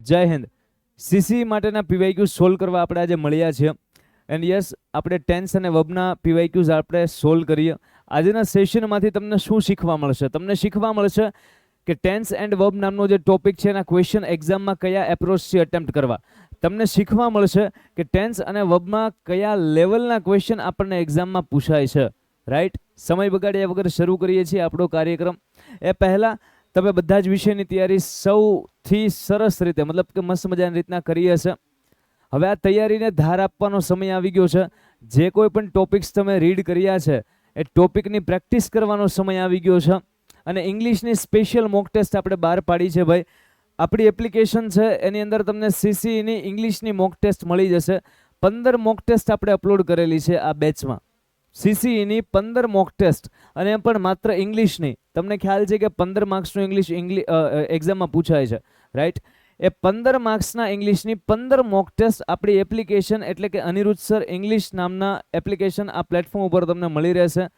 જય હિન્દ. સીસી માટેના PYQ solve કરવા આપણે આજે મળ્યા છે એન્ડ યસ આપણે ટેન્સ અને વર્બના પીવાયક્યુઝ આપણે સોલ્વ કરીએ. આજના સેશનમાંથી તમને શું શીખવા મળશે? તમને શીખવા મળશે કે ટેન્સ એન્ડ વર્બ નામનો જે ટોપિક છે એના ક્વેશ્ચન એક્ઝામમાં કયા એપ્રોચથી અટેમ્પ્ટ કરવા. તમને શીખવા મળશે કે ટેન્સ અને વર્બમાં કયા લેવલના ક્વેશ્ચન આપણને એક્ઝામમાં પૂછાય છે. રાઈટ, સમય બગાડ્યા વગર શરૂ કરીએ છીએ આપણો કાર્યક્રમ. એ પહેલાં તમે બધા જ વિષયની તૈયારી સૌથી સરસ રીતે મતલબ કે મસ્ત મજાની રીતના કરી હશે. હવે આ તૈયારીને ધાર આપવાનો સમય આવી ગયો છે. જે કોઈ પણ ટોપિક્સ તમે રીડ કર્યા છે એ ટોપિકની પ્રેક્ટિસ કરવાનો સમય આવી ગયો છે. અને ઇંગ્લિશની સ્પેશિયલ મોક ટેસ્ટ આપણે બહાર પાડી છે ભાઈ. આપણી એપ્લિકેશન છે એની અંદર તમને સીસીની ઇંગ્લિશની મોક ટેસ્ટ મળી જશે. 15 મોક ટેસ્ટ આપણે અપલોડ કરેલી છે આ બેચમાં. સીસીઈની 15 મોક ટેસ્ટ અને એમ પણ માત્ર ઇંગ્લિશની. તમને ખ્યાલ છે કે 15 માર્ક્સનું ઇંગ્લિશ એક્ઝામમાં પૂછાય છે, રાઈટ? એ 15 માર્ક્સના ઇંગ્લિશની 15 મોક ટેસ્ટ આપણી એપ્લિકેશન એટલે કે અનિરુદ્ધ સર ઇંગ્લિશ નામના એપ્લિકેશન આ પ્લેટફોર્મ ઉપર તમને મળી રહેશે.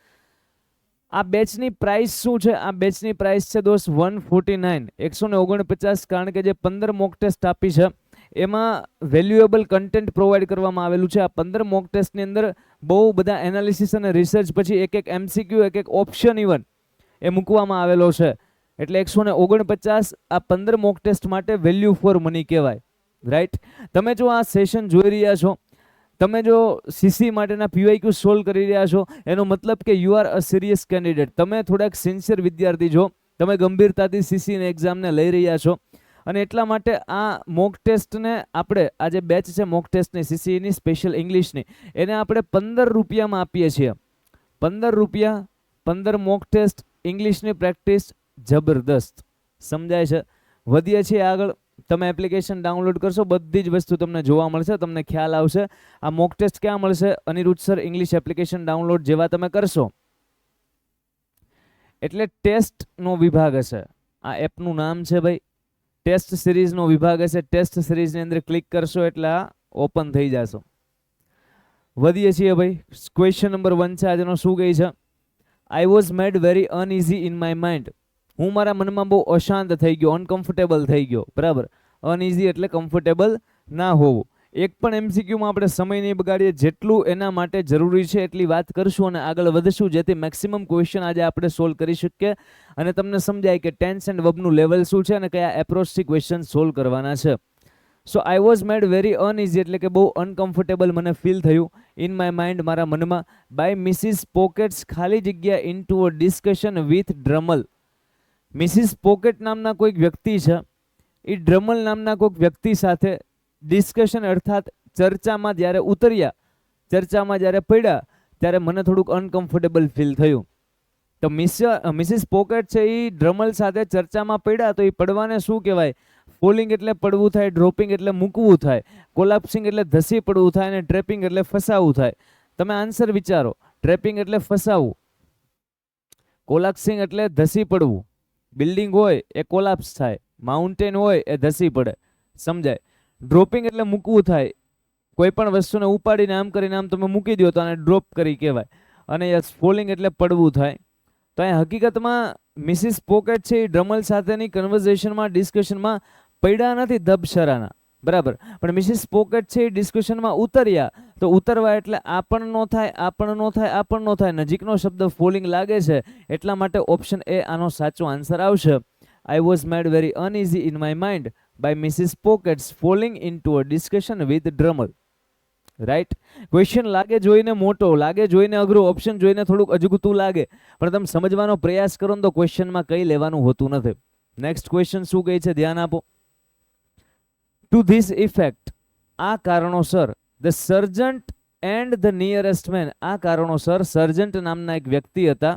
આ બેચની પ્રાઇસ શું છે? આ બેચની પ્રાઇસ છે દોસ્ત 149, 149, કારણ કે જે 15 મોક ટેસ્ટ આપી છે એમાં વેલ્યુએબલ કન્ટેન્ટ પ્રોવાઈડ કરવામાં આવેલું છે. આ 15 મોક ટેસ્ટની અંદર બહુ બધા એનાલિસિસ અને રિસર્ચ પછી એક એમસીક્યુ એક ઓપ્શન ઇવન એ મૂકવામાં આવેલો છે. એટલે 149 આ 15 મોક ટેસ્ટ માટે વેલ્યુ ફોર મની કહેવાય, રાઈટ? તમે જો આ સેશન જોઈ રહ્યા છો, તમે જો સીસી માટેના પીવાયક્યુ સોલ્વ કરી રહ્યા છો, એનો મતલબ કે you are a serious candidate. તમે થોડાક સિન્સિયર વિદ્યાર્થી છો, તમે ગંભીરતાથી સીસીની એક્ઝામને લઈ રહ્યા છો. અને એટલા માટે આ મોક ટેસ્ટને આપણે આ જે બેચ છે મોક ટેસ્ટની સીસીની સ્પેશિયલ ઇંગ્લિશની એને આપણે 15 રૂપિયામાં આપીએ છીએ. 15 રૂપિયા, 15 મોક ટેસ્ટ, ઇંગ્લિશની પ્રેક્ટિસ જબરદસ્ત. સમજાય છે? વધીએ છીએ આગળ. તમે એપ્લિકેશન ડાઉનલોડ કરશો, બધી જ વસ્તુ તમને જોવા મળશે, તમને ખ્યાલ આવશે. આ મોક ટેસ્ટ ક્યાં મળશે? Aniruddh sir English application download જેવા તમે કરશો એટલે ટેસ્ટનો વિભાગ હશે. આ એપનું નામ છે ભાઈ ટેસ્ટ સિરીઝનો વિભાગ હશે. ટેસ્ટ સિરીઝની અંદર ક્લિક કરશો એટલે આ ઓપન થઈ જશો. વધીએ છીએ ભાઈ. ક્વેશ્ચન નંબર 1 છે આજનો. શું કહે છે? આઈ was made very uneasy in my mind. હું મારા મનમાં બહુ અશાંત થઈ ગયો, અનકમ્ફર્ટેબલ થઈ ગયો. બરાબર, અનઇઝી એટલે કમ્ફર્ટેબલ ના હોવું. એક પણ એમસીક્યુમાં આપણે સમય નહીં બગાડીએ, જેટલું એના માટે જરૂરી છે એટલી વાત કરશું અને આગળ વધશું, જેથી મેક્સિમમ ક્વેશ્ચન આજે આપણે સોલ્વ કરી શકીએ અને તમને સમજાય કે ટેન્સ એન્ડ વર્બનું લેવલ શું છે અને કયા એપ્રોચથી ક્વેશ્ચન સોલ્વ કરવાના છે. So I was made very uneasy એટલે કે બહુ અનકમ્ફર્ટેબલ મને ફીલ થયું ઇન માય માઇન્ડ મારા મનમાં બાય મિસિસ પોકેટ્સ ખાલી જગ્યા into a discussion with Drummle. Mrs pocket નામના કોઈક વ્યક્તિ છે, એ ડ્રમલ નામના કોઈક વ્યક્તિ સાથે ડિસ્કશન અર્થાત ચર્ચામાં જ્યારે ઉતર્યા, ચર્ચામાં જ્યારે પડ્યા ત્યારે મને થોડુંક અનકમ્ફર્ટેબલ ફીલ થયું. તો મિસિસ પોકેટ છે એ ડ્રમલ સાથે ચર્ચામાં પડ્યા તો એ પડવાને શું કહેવાય? ફોલિંગ એટલે પડવું થાય, ડ્રોપિંગ એટલે મૂકવું થાય, કોલાપ્સિંગ એટલે ધસી પડવું થાય અને ટ્રેપિંગ એટલે ફસાવું થાય. તમે આન્સર વિચારો. ટ્રેપિંગ એટલે ફસાવું, કોલાપ્સિંગ એટલે ધસી પડવું, બિલ્ડિંગ હોય એ કોલાપ્સ થાય, માઉન્ટેન હોય એ ધસી પડે. સમજાય? ડ્રોપિંગ એટલે મૂકવું થાય, કોઈ પણ વસ્તુને ઉપાડીને આમ કરીને આમ તમે મૂકી દો તો આને ડ્રોપ કરી કહેવાય. અને યસ, ફોલિંગ એટલે પડવું થાય. તો અહીં હકીકતમાં મિસિસ પોકેટ છે એ ડ્રમલ સાથેની કન્વર્ઝેશનમાં, ડિસ્કશનમાં પડ્યા નથી ધબશરાના, બરાબર? પણ મિસિસ પોકેટ છે એ ડિસ્કશનમાં ઉતર્યા તો ઉતરવા એટલે આ પણ નો થાય, આ પણ નો થાય, આ પણ નો થાય, નજીકનો શબ્દ ફોલિંગ લાગે છે. એટલા માટે ઓપ્શન એ આનો સાચો આન્સર આવશે. આઈ was made very uneasy in my mind by Mrs. Pockets falling into a discussion with Drummer. Right? Question લાગે જોઈને મોટો, લાગે જોઈને અઘરો, ઓપ્શન જોઈને થોડુંક અજગુતું લાગે, પણ તમે સમજવાનો પ્રયાસ કરો ને તો ક્વેશ્ચનમાં કંઈ લેવાનું હોતું નથી. નેક્સ્ટ ક્વેશ્ચન શું કહે છે? ધ્યાન આપો. ટુ ધીસ ઇફેક્ટ, આ કારણોસર, the sergeant and the nearest man, આ કારણોસર સર્જન્ટ નામના એક વ્યક્તિ હતા.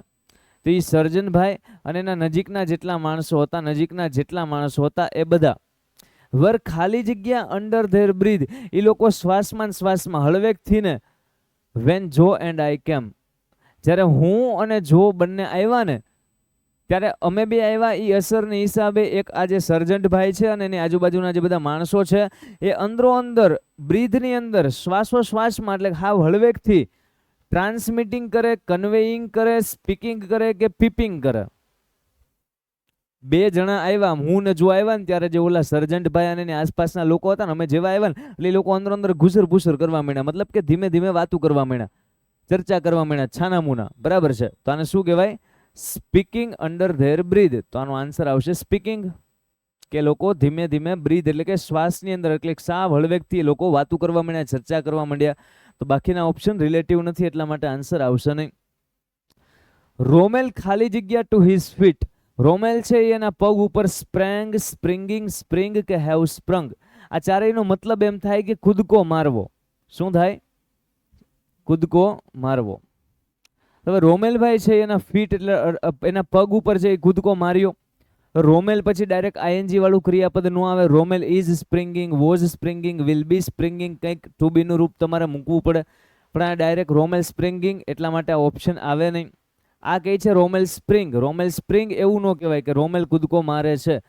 તો એ સર્જનભાઈ અને એના નજીકના જેટલા માણસો હતા એ બધા વર ખાલી જગ્યા અંડર ધેર બ્રીથ, એ લોકો શ્વાસમાં હળવેકથી ને વેન જો એન્ડ આઈ કેમ, જ્યારે હું અને જો બંને આવ્યા ને ત્યારે અમે બે આવ્યા. એ અસરની હિસાબે એક આ જે સર્જન્ટ ભાઈ છે અને એની આજુબાજુના જે બધા માણસો છે એ અંદરો અંદર બ્રીથની અંદર શ્વાસોશ્વાસમાં એટલે હાવ હળવેકથી ટ્રાન્સમિટિંગ કરે, કન્વેઇંગ કરે, સ્પીકિંગ કરે કે પીપિંગ કરે. બે જણા આવ્યા, હું ને જો આવ્યા ને ત્યારે જે ઓલા સર્જન્ટભાઈ અને એની આસપાસના લોકો હતા ને, અમે જેવા આવ્યા ને એટલે એ લોકો અંદર અંદર ઘુસર ભૂસર કરવા માંડ્યા, મતલબ કે ધીમે ધીમે વાતું કરવા માંડ્યા, ચર્ચા કરવા માંડ્યા, છાનામુના. બરાબર છે, તો આને શું કહેવાય? Speaking under their breath. તો આનો આન્સર આવશે સ્પીકિંગ, કે લોકો ધીમે ધીમે બ્રીથ એટલે કે શ્વાસની અંદર એટલે સાવ હળવેકથી એ લોકો વાતું કરવા માંડ્યા, ચર્ચા કરવા માંડ્યા. તો બાકીના ઓપ્શન રિલેટિવ નથી, એટલા માટે આન્સર આવશે નહીં. રોમેલ ખાલી જગ્યા ટુ હિઝ ફીટ. રોમેલ છે એના પગ ઉપર સ્પ્રેંગ, સ્પ્રિંગિંગ, સ્પ્રિંગ કે હેવ સ્પ્રંગ, આ ચારેયનો મતલબ એમ થાય કે કૂદકો મારવો. શું થાય? કૂદકો મારવો. હવે રોમેલભાઈ છે એના ફીટ એટલે એના પગ ઉપર છે એ કૂદકો માર્યો. રોમેલ પછી ડાયરેક્ટ આઈએનજી વાળું ક્રિયાપદ ન આવે. Rommel is springing, was springing, will be springing, કંઈક ટુ બી નું રૂપ તમારે મૂકવું પડે, પણ આ ડાયરેક્ટ રોમેલ સ્પ્રિંગિંગ, એટલા માટે આ ઓપ્શન આવે નહીં. આ કહે છે રોમેલ સ્પ્રિંગ. રોમેલ સ્પ્રિંગ એવું ન કહેવાય કે રોમેલ કૂદકો મારે છે.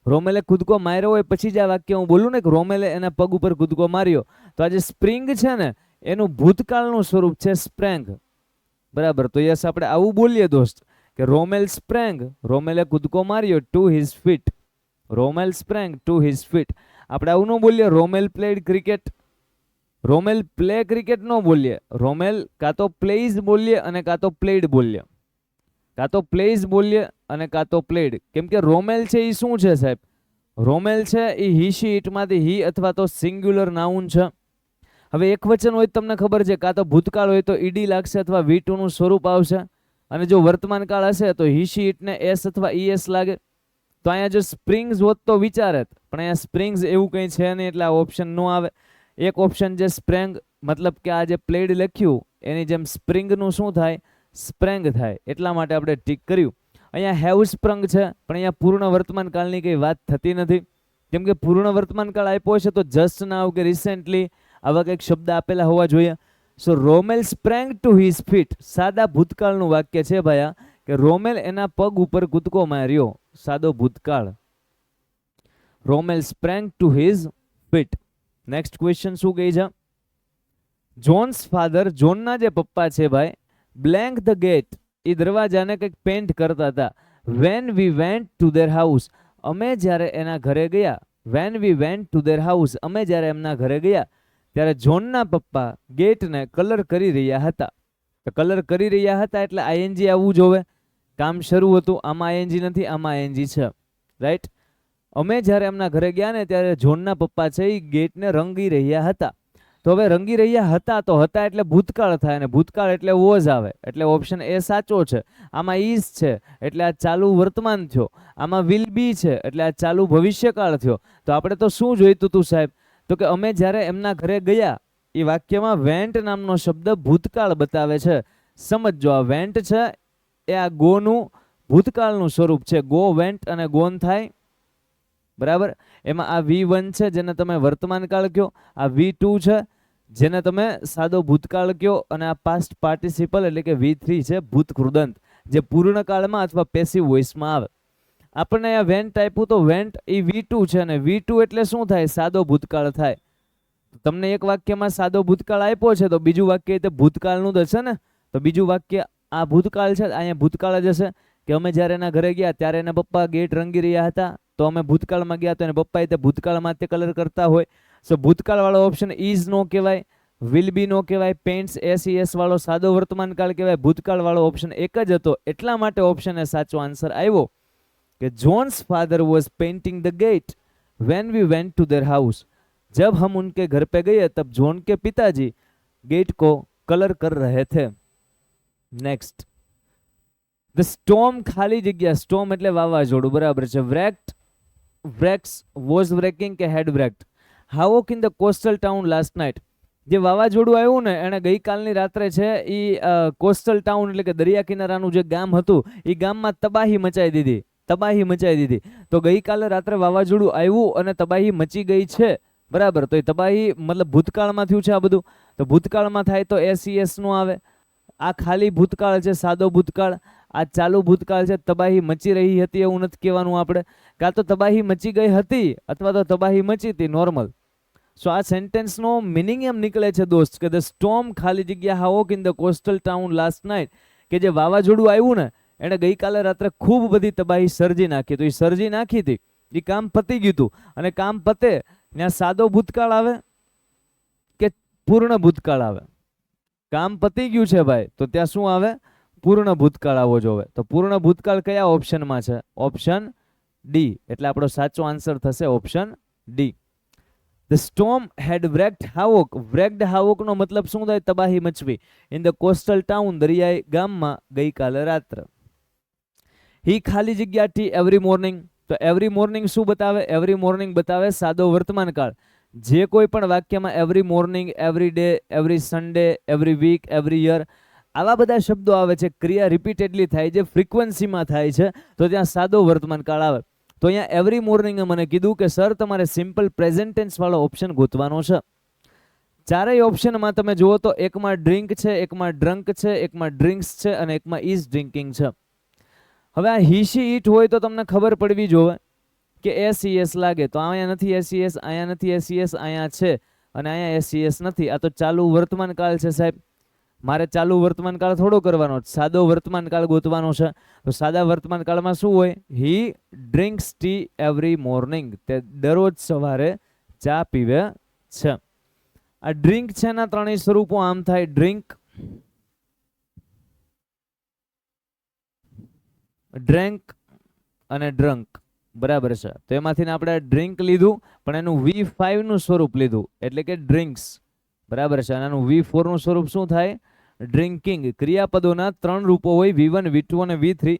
રોમેલે કૂદકો માર્યો હોય પછી જ આ વાક્ય હું બોલું ને કે રોમેલે એના પગ ઉપર કૂદકો માર્યો, તો આ જે સ્પ્રિંગ છે ને એનું ભૂતકાળનું સ્વરૂપ છે સ્પ્રેંગ. બરાબર, તો યસ આપણે આવું બોલીએ દોસ્ત કે રોમેલ સ્પ્રેંગ, રોમેલે કૂદકો માર્યો to his feet. Rommel sprang to his feet. આપણે આવું ન બોલીએ Rommel played cricket. Rommel play cricket ન બોલીએ. રોમેલ કાં તો પ્લેઇઝ બોલીએ અને કાં તો પ્લેડ બોલીએ, કાં તો પ્લેઇઝ બોલીએ અને કાં તો પ્લેડ. કેમ કે રોમેલ છે એ શું છે સાહેબ? રોમેલ છે એ હી શી ઇટમાંથી હી અથવા તો સિંગ્યુલર નાઉન છે. હવે એક વચન હોય તમને ખબર છે, કાં તો ભૂતકાળ હોય તો ઈડી લાગશે અથવા V2 નું સ્વરૂપ આવશે, અને જો વર્તમાન કાળ હશે તો હી શી ઇટને એસ અથવા ઈએસ લાગે. તો અહીંયા જો સ્પ્રિંગ્સ હોત તો વિચારે, પણ અહીંયા સ્પ્રિંગ્સ એવું કંઈ છે નહીં, એટલે આ ઓપ્શન ન આવે. એક ઓપ્શન જે સ્પ્રેંગ, મતલબ કે આ જે પ્લેડ લખ્યું એની જેમ સ્પ્રિંગનું શું થાય? સ્પ્રેંગ થાય, એટલા માટે આપણે ટીક કર્યું. અહીંયા હેવ સ્પ્રંગ છે, પણ અહીંયા પૂર્ણ વર્તમાન કાળની કંઈ વાત થતી નથી. કેમ કે પૂર્ણ વર્તમાન કાળ આપ્યો છે તો જસ્ટ નાઉ કે રિસેન્ટલી આવા કંઈક શબ્દ આપેલા હોવા જોઈએ. સો Rommel sprang to his fit, સાદા ભૂતકાળનું વાક્ય છે ભાઈ, કે રોમેલ એના પગ ઉપર કૂદકો માર્યો, સાદો ભૂતકાળ. Rommel sprang to his feet. Next question શું કહે છે? જોન્સ ફાધર, જોનના જે પપ્પા છે ભાઈ, બ્લેન્ક ધ ગેટ, એ દરવાજાને કંઈક પેન્ટ કરતા હતા. When we went to there house, અમે જ્યારે એના ઘરે ગયા. When we went to there house, અમે જ્યારે એમના ઘરે ગયા ત્યારે જોનના પપ્પા ગેટને કલર કરી રહ્યા હતા. કલર કરી રહ્યા હતા એટલે આઈએનજી આવવું જોવે. કામ શરૂ હતું, આમાં આઈએનજી નથી, આમાં આઈએનજી છે, રાઈટ. અમે જ્યારે એમના ઘરે ગયા ને ત્યારે જોનના પપ્પા છે એ ગેટને રંગી રહ્યા હતા. તો હવે રંગી રહ્યા હતા, તો હતા એટલે ભૂતકાળ થાય, અને ભૂતકાળ એટલે વોઝ આવે, એટલે ઓપ્શન એ સાચો છે. આમાં ઇઝ છે એટલે આ ચાલુ વર્તમાન થયો. આમાં વિલ બી છે એટલે આ ચાલુ ભવિષ્યકાળ થયો. તો આપણે તો શું જોઈતું હતું સાહેબ? તો કે અમે જ્યારે એમના ઘરે ગયા, એ વાક્યમાં વેન્ટ નામનો શબ્દ ભૂતકાળ બતાવે છે. સમજો, આ વેન્ટ છે એ આ ગોનું ભૂતકાળનું સ્વરૂપ છે. ગો, વેન્ટ અને ગોન થાય, બરાબર. એમાં આ V1 છે જેને તમે વર્તમાન કાળ કહો, આ V2 છે જેને તમે સાદો ભૂતકાળ કહો, અને આ પાસ્ટ પાર્ટિસિપલ એટલે કે V3 છે ભૂત કૃદંત, જે પૂર્ણ કાળમાં અથવા પેસિવ વોઇસમાં આવે. આપણને આ વેન્ટ આપ્યું તો વેન્ટ એ V2 છે, અને V2 એટલે શું થાય? સાદો ભૂતકાળ થાય. તમને એક વાક્યમાં સાદો ભૂતકાળ આપ્યો છે તો બીજું વાક્ય તે ભૂતકાળનું જ હશે ને. તો બીજું વાક્ય આ ભૂતકાળ છે, અહીંયા ભૂતકાળ જ હશે કે અમે જ્યારે એના ઘરે ગયા ત્યારે એના પપ્પા ગેટ રંગી રહ્યા હતા, તો અમે ભૂતકાળમાં ગયા તો એને પપ્પાએ તે ભૂતકાળમાં તે કલર કરતા હોય. સો ભૂતકાળ વાળો ઓપ્શન ઇઝ નો કહેવાય, વિલ બી નો કહેવાય, પેન્ટ્સ એસ વાળો સાદો વર્તમાન કાળ કહેવાય. ભૂતકાળ વાળો ઓપ્શન એક જ હતો, એટલા માટે ઓપ્શન એ સાચો આન્સર આવ્યો कि John's father was painting the gate when we went to their house. जब हम उनके घर पे गए तब जॉन के पिताजी गेट को कलर कर रहे थे। नेक्स्ट, द स्टॉर्म खाली जगह, स्टॉर्म એટલે વાવાઝોડું, બરાબર છે। wrecked, wrecks, was wrecking કે had wrecked। havoc in the coastal town last night, જે વાવાઝોડું આવ્યું ને એને ગઈકાલની રાત્રે છે એ કોસ્ટલ ટાઉન એટલે કે દરિયા કિનારાનું જે ગામ હતું એ ગામમાં તબાહી મચાવી દીધી, તબાહી મચાવી દીધી। તો ગઈકાલે રાત્રે વાવાઝોડું આવ્યું અને તબાહી મચી ગઈ છે, બરાબર। તો એ તબાહી મતલબ ભૂતકાળમાં થયું છે આ બધું, તો ભૂતકાળમાં થાય તો SES નો આવે। આ ખાલી ભૂતકાળ છે, સાદો ભૂતકાળ। આ ચાલુ ભૂતકાળ છે, તબાહી મચી રહી હતી એવું નથી કહેવાનું આપણે, કાં તો તબાહી મચી ગઈ હતી અથવા તો તબાહી મચી હતી, નોર્મલ। સો આ સેન્ટેન્સનો મિનિંગ એમ નીકળે છે દોસ્ત કે ધ સ્ટોર્મ ખાલી જગ્યા havoc in the coastal town last night, કે જે વાવાઝોડું આવ્યું ને એણે ગઈકાલે રાત્રે ખૂબ બધી તબાહી સર્જી નાખી. તો એ સર્જી નાખી હતી, એ કામ પતી ગયું હતું. અને કામ પતે ત્યાં સાદો ભૂતકાળ આવે કે પૂર્ણ ભૂતકાળ આવે? કામ પતી ગયું છે ભાઈ, તો ત્યાં શું આવે? પૂર્ણ ભૂતકાળ આવવો જોવે. તો પૂર્ણ ભૂતકાળ કયા ઓપ્શનમાં છે? Option D. એટલે આપણો સાચો આન્સર થશે option D. The storm had wreaked havoc. Wreaked havoc નો મતલબ શું થાય? તબાહી મચવી. In the coastal town, દરિયાઈ ગામમાં ગઈકાલે રાત્રે. He ખાલી જગ્યા ટી every morning. તો એવરી મોર્નિંગ શું બતાવે? એવરી મોર્નિંગ બતાવે સાદો વર્તમાન કાળ. જે કોઈ પણ વાક્યમાં every morning, every day, every Sunday, every week, every year આવા બધા શબ્દો આવે છે, ક્રિયા રિપીટેડલી થાય છે, ફ્રીક્વન્સીમાં થાય છે, તો ત્યાં સાદો વર્તમાન કાળ આવે. તો અહીંયા એવરી મોર્નિંગે મને કીધું કે સર તમારે સિમ્પલ પ્રેઝન્ટ ટેન્સ વાળો ઓપ્શન ગોતવાનો છે. ચારેય ઓપ્શનમાં તમે જુઓ તો એકમાં ડ્રિંક છે, એકમાં ડ્રંક છે, એકમાં ડ્રિંક્સ છે અને એકમાં ઇઝ ડ્રિંકિંગ છે. હવે આ હી શી ઈટ હોય તો તમને ખબર પડવી જોવે કે એસ લાગે. તો અહીંયા નથી એસ, અહીંયા નથી એસ, અહીંયા છે અને અહીંયા એસ નથી. આ તો ચાલુ વર્તમાન કાળ છે સાહેબ. મારે ચાલુ વર્તમાન કાળ થોડો કરવાનો, સાદો વર્તમાન કાળ ગોતવાનો છે. તો સાદા વર્તમાન કાળમાં શું હોય? હી ડ્રિંક્સ ટી એવરી મોર્નિંગ. તે દરરોજ સવારે ચા પીવે છે. આ ડ્રિંક છે ના ત્રણેય સ્વરૂપો આમ થાય: ડ્રિંક, ડ્રેન્ક અને ડ્રંક. બરાબર છે. તો એમાંથી આપણે ડ્રિંક લીધું પણ એનું V5 નું સ્વરૂપ લીધું એટલે કે ડ્રિંક્સ. બરાબર છે. એનું V4 નું સ્વરૂપ શું થાય? ડ્રિંકિંગ. ક્રિયાપદોના 3 રૂપો હોય, V1, V2 અને V3.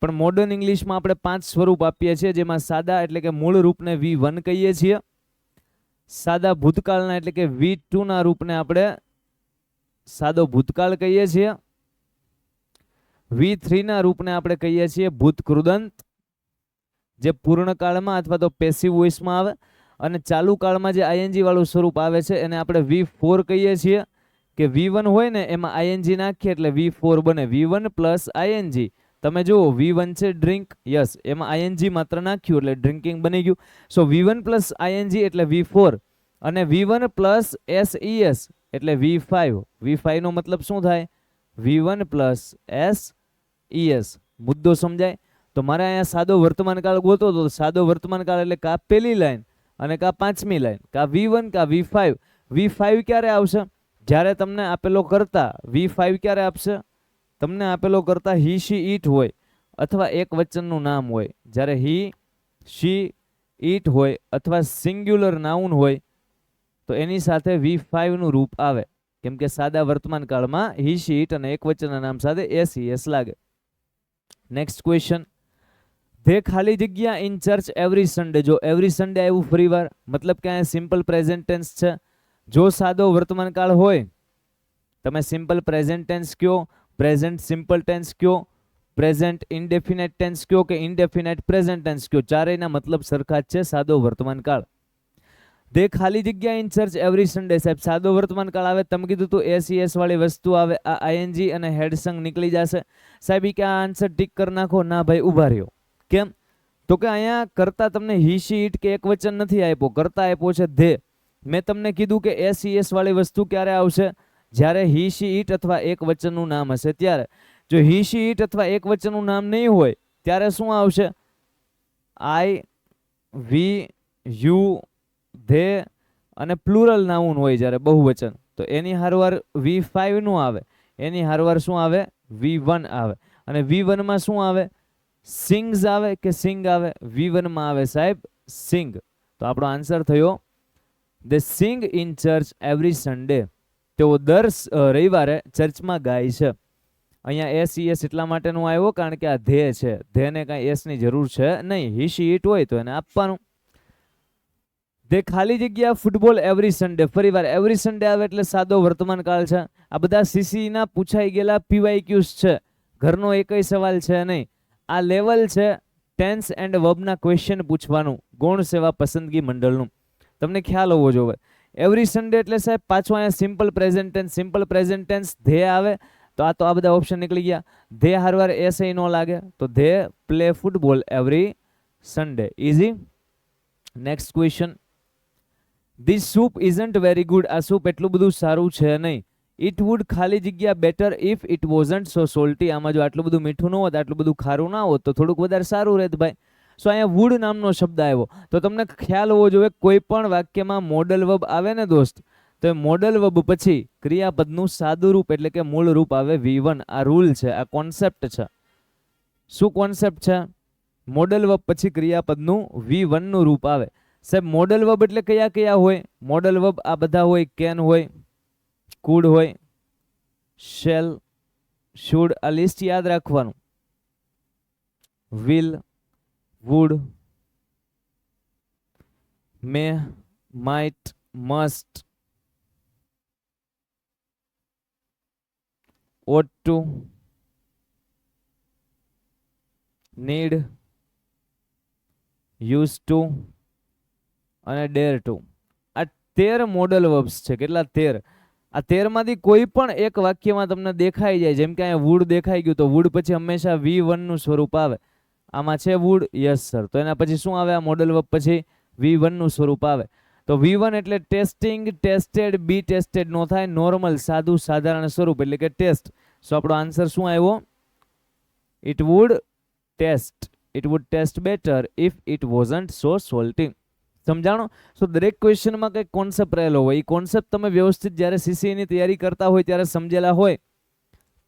પણ મોડર્ન ઇંગ્લિશમાં આપણે 5 સ્વરૂપ આપીએ છીએ, જેમાં સાદા એટલે કે મૂળ રૂપને V1 કહીએ છીએ. સાદા ભૂતકાળના એટલે કે V2 ના રૂપને આપણે સાદો ભૂતકાળ કહીએ છીએ. V3 ના રૂપને આપણે કહીએ છીએ ભૂતકૃદંત, જે પૂર્ણકાળમાં અથવા તો પેસિવ વોઇસમાં આવે. અને ચાલુ કાળમાં જે આઈએનજી વાળું સ્વરૂપ આવે છે એને આપણે V4 કહીએ છીએ. કે V1 હોય ને એમાં આઈએનજી નાખીએ એટલે V4 બને. V1 plus ING. તમે જુઓ V1 છે ડ્રિંક, યસ, એમાં આઈએનજી માત્ર નાખ્યું એટલે ડ્રિંકિંગ બની ગયું. સો V1 પ્લસ આઈએનજી એટલે V4 અને V1 પ્લસ SES એટલે V5. V5 નો મતલબ શું થાય? V1 plus SES. મુદ્દો સમજાય? તો મારે અહીંયા સાદો વર્તમાન કાળ ગોતો તો સાદો વર્તમાન કાળ એટલે કા પેલી લાઈન અને કા પાંચમી લાઈન, કા V1 કા V5. V5 ક્યારે આવશે? જ્યારે તમને આપેલો કરતા. V5 ક્યારે આપશે? તમને આપેલો કરતા હી શી ઈટ હોય અથવા એક વચનનું નામ હોય. જ્યારે હી શી ઈટ હોય અથવા સિંગ્યુલર નાઉન હોય તો એની સાથે V5 નું રૂપ આવે. કેમ કે સાદા વર્તમાન કાળમાં હી શી ઈટ અને એક વચનના નામ સાથે SES લાગે. Next question. ધે ખાલી જગ્યા ઇન ચર્ચ એવરી સન્ડે. જો એવરી સન્ડે આવ્યું ફરીવાર, મતલબ કે અહીંયા સિમ્પલ પ્રેઝન્ટ ટેન્સ છે. જો સાદો વર્તમાન કાળ હોય, તમે સિમ્પલ પ્રેઝન્ટ ટેન્સ કયો, પ્રેઝન્ટ સિમ્પલ ટેન્સ કયો, પ્રેઝન્ટ ઇનડેફિનેટ ટેન્સ કયો કે ઇનડેફિનેટ પ્રેઝન્ટ ટેન્સ કયો, ચારેયના મતલબ સરખા જ છે. સાદો વર્તમાન કાળ. ધે ખાલી જગ્યા ઇન ચર્ચ એવરી સન્ડે. સાહેબ સાદો વર્તમાન કાળ આવે, તમે કીધું તું SES વાળી વસ્તુ આવે, આ આઈએનજી અને હેડસંગ નીકળી જશે. સાહેબ કે આ આન્સર ટીક કરી નાખો. ના ભાઈ, ઉભા રહ્યો. કેમ? તો કે અહીંયા કરતા તમને હી શી ઈટ કે એક વચન નથી આપ્યો, કરતા આપ્યો છે ધે. મેં તમને કીધું કે SES વાળી વસ્તુ ક્યારે આવશે? જ્યારે હી શી ઈટ અથવા એક વચનનું નામ હશે ત્યારે. જો હી શી ઈટ અથવા એક વચનનું નામ નહીં હોય ત્યારે શું આવશે? આઈ, વી, યુ, ધે અને પ્લુરલ નાઉન હોય જ્યારે બહુવચન, તો એની હારવાર V5 નું આવે, એની હારવાર શું આવે? V1 આવે. અને V1 માં શું આવે? સિંગ્સ આવે કે સિંગ આવે? V1 માં આવે સાહેબ સિંગ. તો આપણો આન્સર થયો દે સિંગ ઇન ચર્ચ એવરી સન્ડે. તેઓ દર રવિવારે ચર્ચમાં ગાય છે. અહીંયા SES એટલા માટેનું આવ્યો કારણ કે આ ધે છે. ધેને કાંઈ એસની જરૂર છે નહીં. હી શી ઈટ હોય તો એને આપવાનું. તે ખાલી જગ્યા ફૂટબોલ એવરી સન્ડે. ફરીવાર એવરી સન્ડે આવે એટલે સાદો વર્તમાન કાળ છે. આ બધા CC ના પૂછાઈ ગયેલા PYQs છે. ઘરનો એકય સવાલ છે નહીં. આ લેવલ છે ટેન્સ એન્ડ વર્બના ક્વેશ્ચન પૂછવાનું, ગૌણ સેવા પસંદગી મંડળનું. તમને ખ્યાલ હોવો જોઈએ. એવરી સન્ડે એટલે સાહેબ પાછું અહીંયા simple present tense. Simple present tense they આવે તો આ બધા ઓપ્શન નીકળી ગયા. ધે હારવાર એસઆઈ નો લાગે તો they play football every Sunday. Easy. Next question. This soup isn't very good. આ સૂપ એટલું બધું સારું છે નહીં. ઇટ વુડ ખાલી જગ્યા better if it wasn't so salty. આમાં જો આટલું બધું મીઠું ન હોત, આટલું બધું ખારું ના હોત તો થોડુંક વધારે સારું રહેત ભાઈ. સો અહીંયા વુડ નામનો શબ્દ આવ્યો. તો તમને ખ્યાલ હોવો જોઈએ કોઈ પણ વાક્યમાં મોડલ વર્બ આવે ને દોસ્ત, તો એ મોડલ વર્બ પછી ક્રિયાપદનું સાદું રૂપ એટલે કે મૂળ રૂપ આવે V1. આ રૂલ છે, આ કોન્સેપ્ટ છે. શું કોન્સેપ્ટ છે? મોડલ વર્બ પછી ક્રિયાપદનું V1 નું રૂપ આવે. સાહેબ મોડલ વર્બ એટલે કયા કયા હોય? મોડલ વર્બ આ બધા હોય, કેન હોય, કુડ હોય, શેલ, શુડ. આ લિસ્ટ યાદ રાખવાનું. Will, would, may, might, must, ought to, need, used to અને dare to. આ 13 મોડલ વર્બ્સ છે. કેટલા? 13. આ 13 માંથી કોઈ પણ એક વાક્યમાં તમને દેખાઈ જાય, જેમ કે અહીંયા વુડ દેખાઈ ગયું, તો વુડ પછી હંમેશા V1 નું સ્વરૂપ આવે. આમાં છે વુડ, યસ સર, તો એના પછી શું આવે? આ મોડલ વર્બ પછી V1 નું સ્વરૂપ આવે. તો V1 એટલે ટેસ્ટિંગ, ટેસ્ટેડ, બી ટેસ્ટેડ નો થાય, નોર્મલ સાદું સાધારણ સ્વરૂપ એટલે કે ટેસ્ટ. સો આપણો આન્સર શું આવ્યો? It would taste, it would taste better if it wasn't so salty. સમજાણો? સો દરેક ક્વેશ્ચનમાં કંઈક કોન્સેપ્ટ રહેલો હોય. એ કોન્સેપ્ટ તમે વ્યવસ્થિત જ્યારે સીસીની તૈયારી કરતા હોય ત્યારે સમજેલા હોય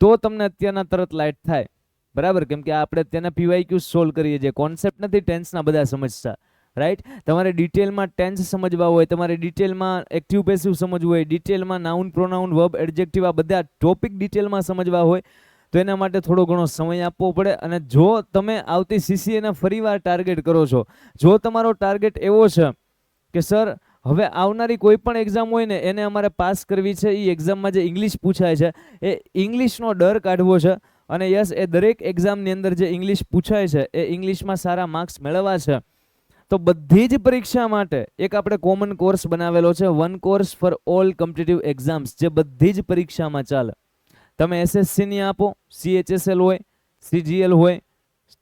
તો તમને અત્યારના તરત લાઇટ થાય. બરાબર? કેમ કે આપણે અત્યારના PYQ સોલ્વ કરીએ છીએ. કોન્સેપ્ટ નથી ટેન્સના બધા સમજતા, રાઈટ? તમારે ડિટેલમાં ટેન્સ સમજવા હોય, તમારે ડિટેલમાં એક્ટિવ પેસિવ સમજવું હોય, ડિટેલમાં નાઉન, પ્રોનાઉન, વર્બ, એડજેક્ટિવ આ બધા ટોપિક ડિટેલમાં સમજવા હોય તો એના માટે થોડો ઘણો સમય આપવો પડે. અને જો તમે આવતી CCA ફરીવાર ટાર્ગેટ કરો છો, જો તમારો ટાર્ગેટ એવો છે કે સર હવે આવનારી કોઈ પણ એક્ઝામ હોય ને એને અમારે પાસ કરવી છે, એ એક્ઝામમાં જે ઇંગ્લિશ પૂછાય છે એ ઇંગ્લિશનો ડર કાઢવો છે, અને યસ એ દરેક એક્ઝામની અંદર જે ઇંગ્લિશ પૂછાય છે એ ઇંગ્લિશમાં સારા માર્ક્સ મેળવવા છે, તો બધી જ પરીક્ષા માટે એક આપણે કોમન કોર્સ બનાવેલો છે, one course for all competitive exams, જે બધી જ પરીક્ષામાં ચાલે. તમે SSCની આપો, CHSL હોય, CGL હોય,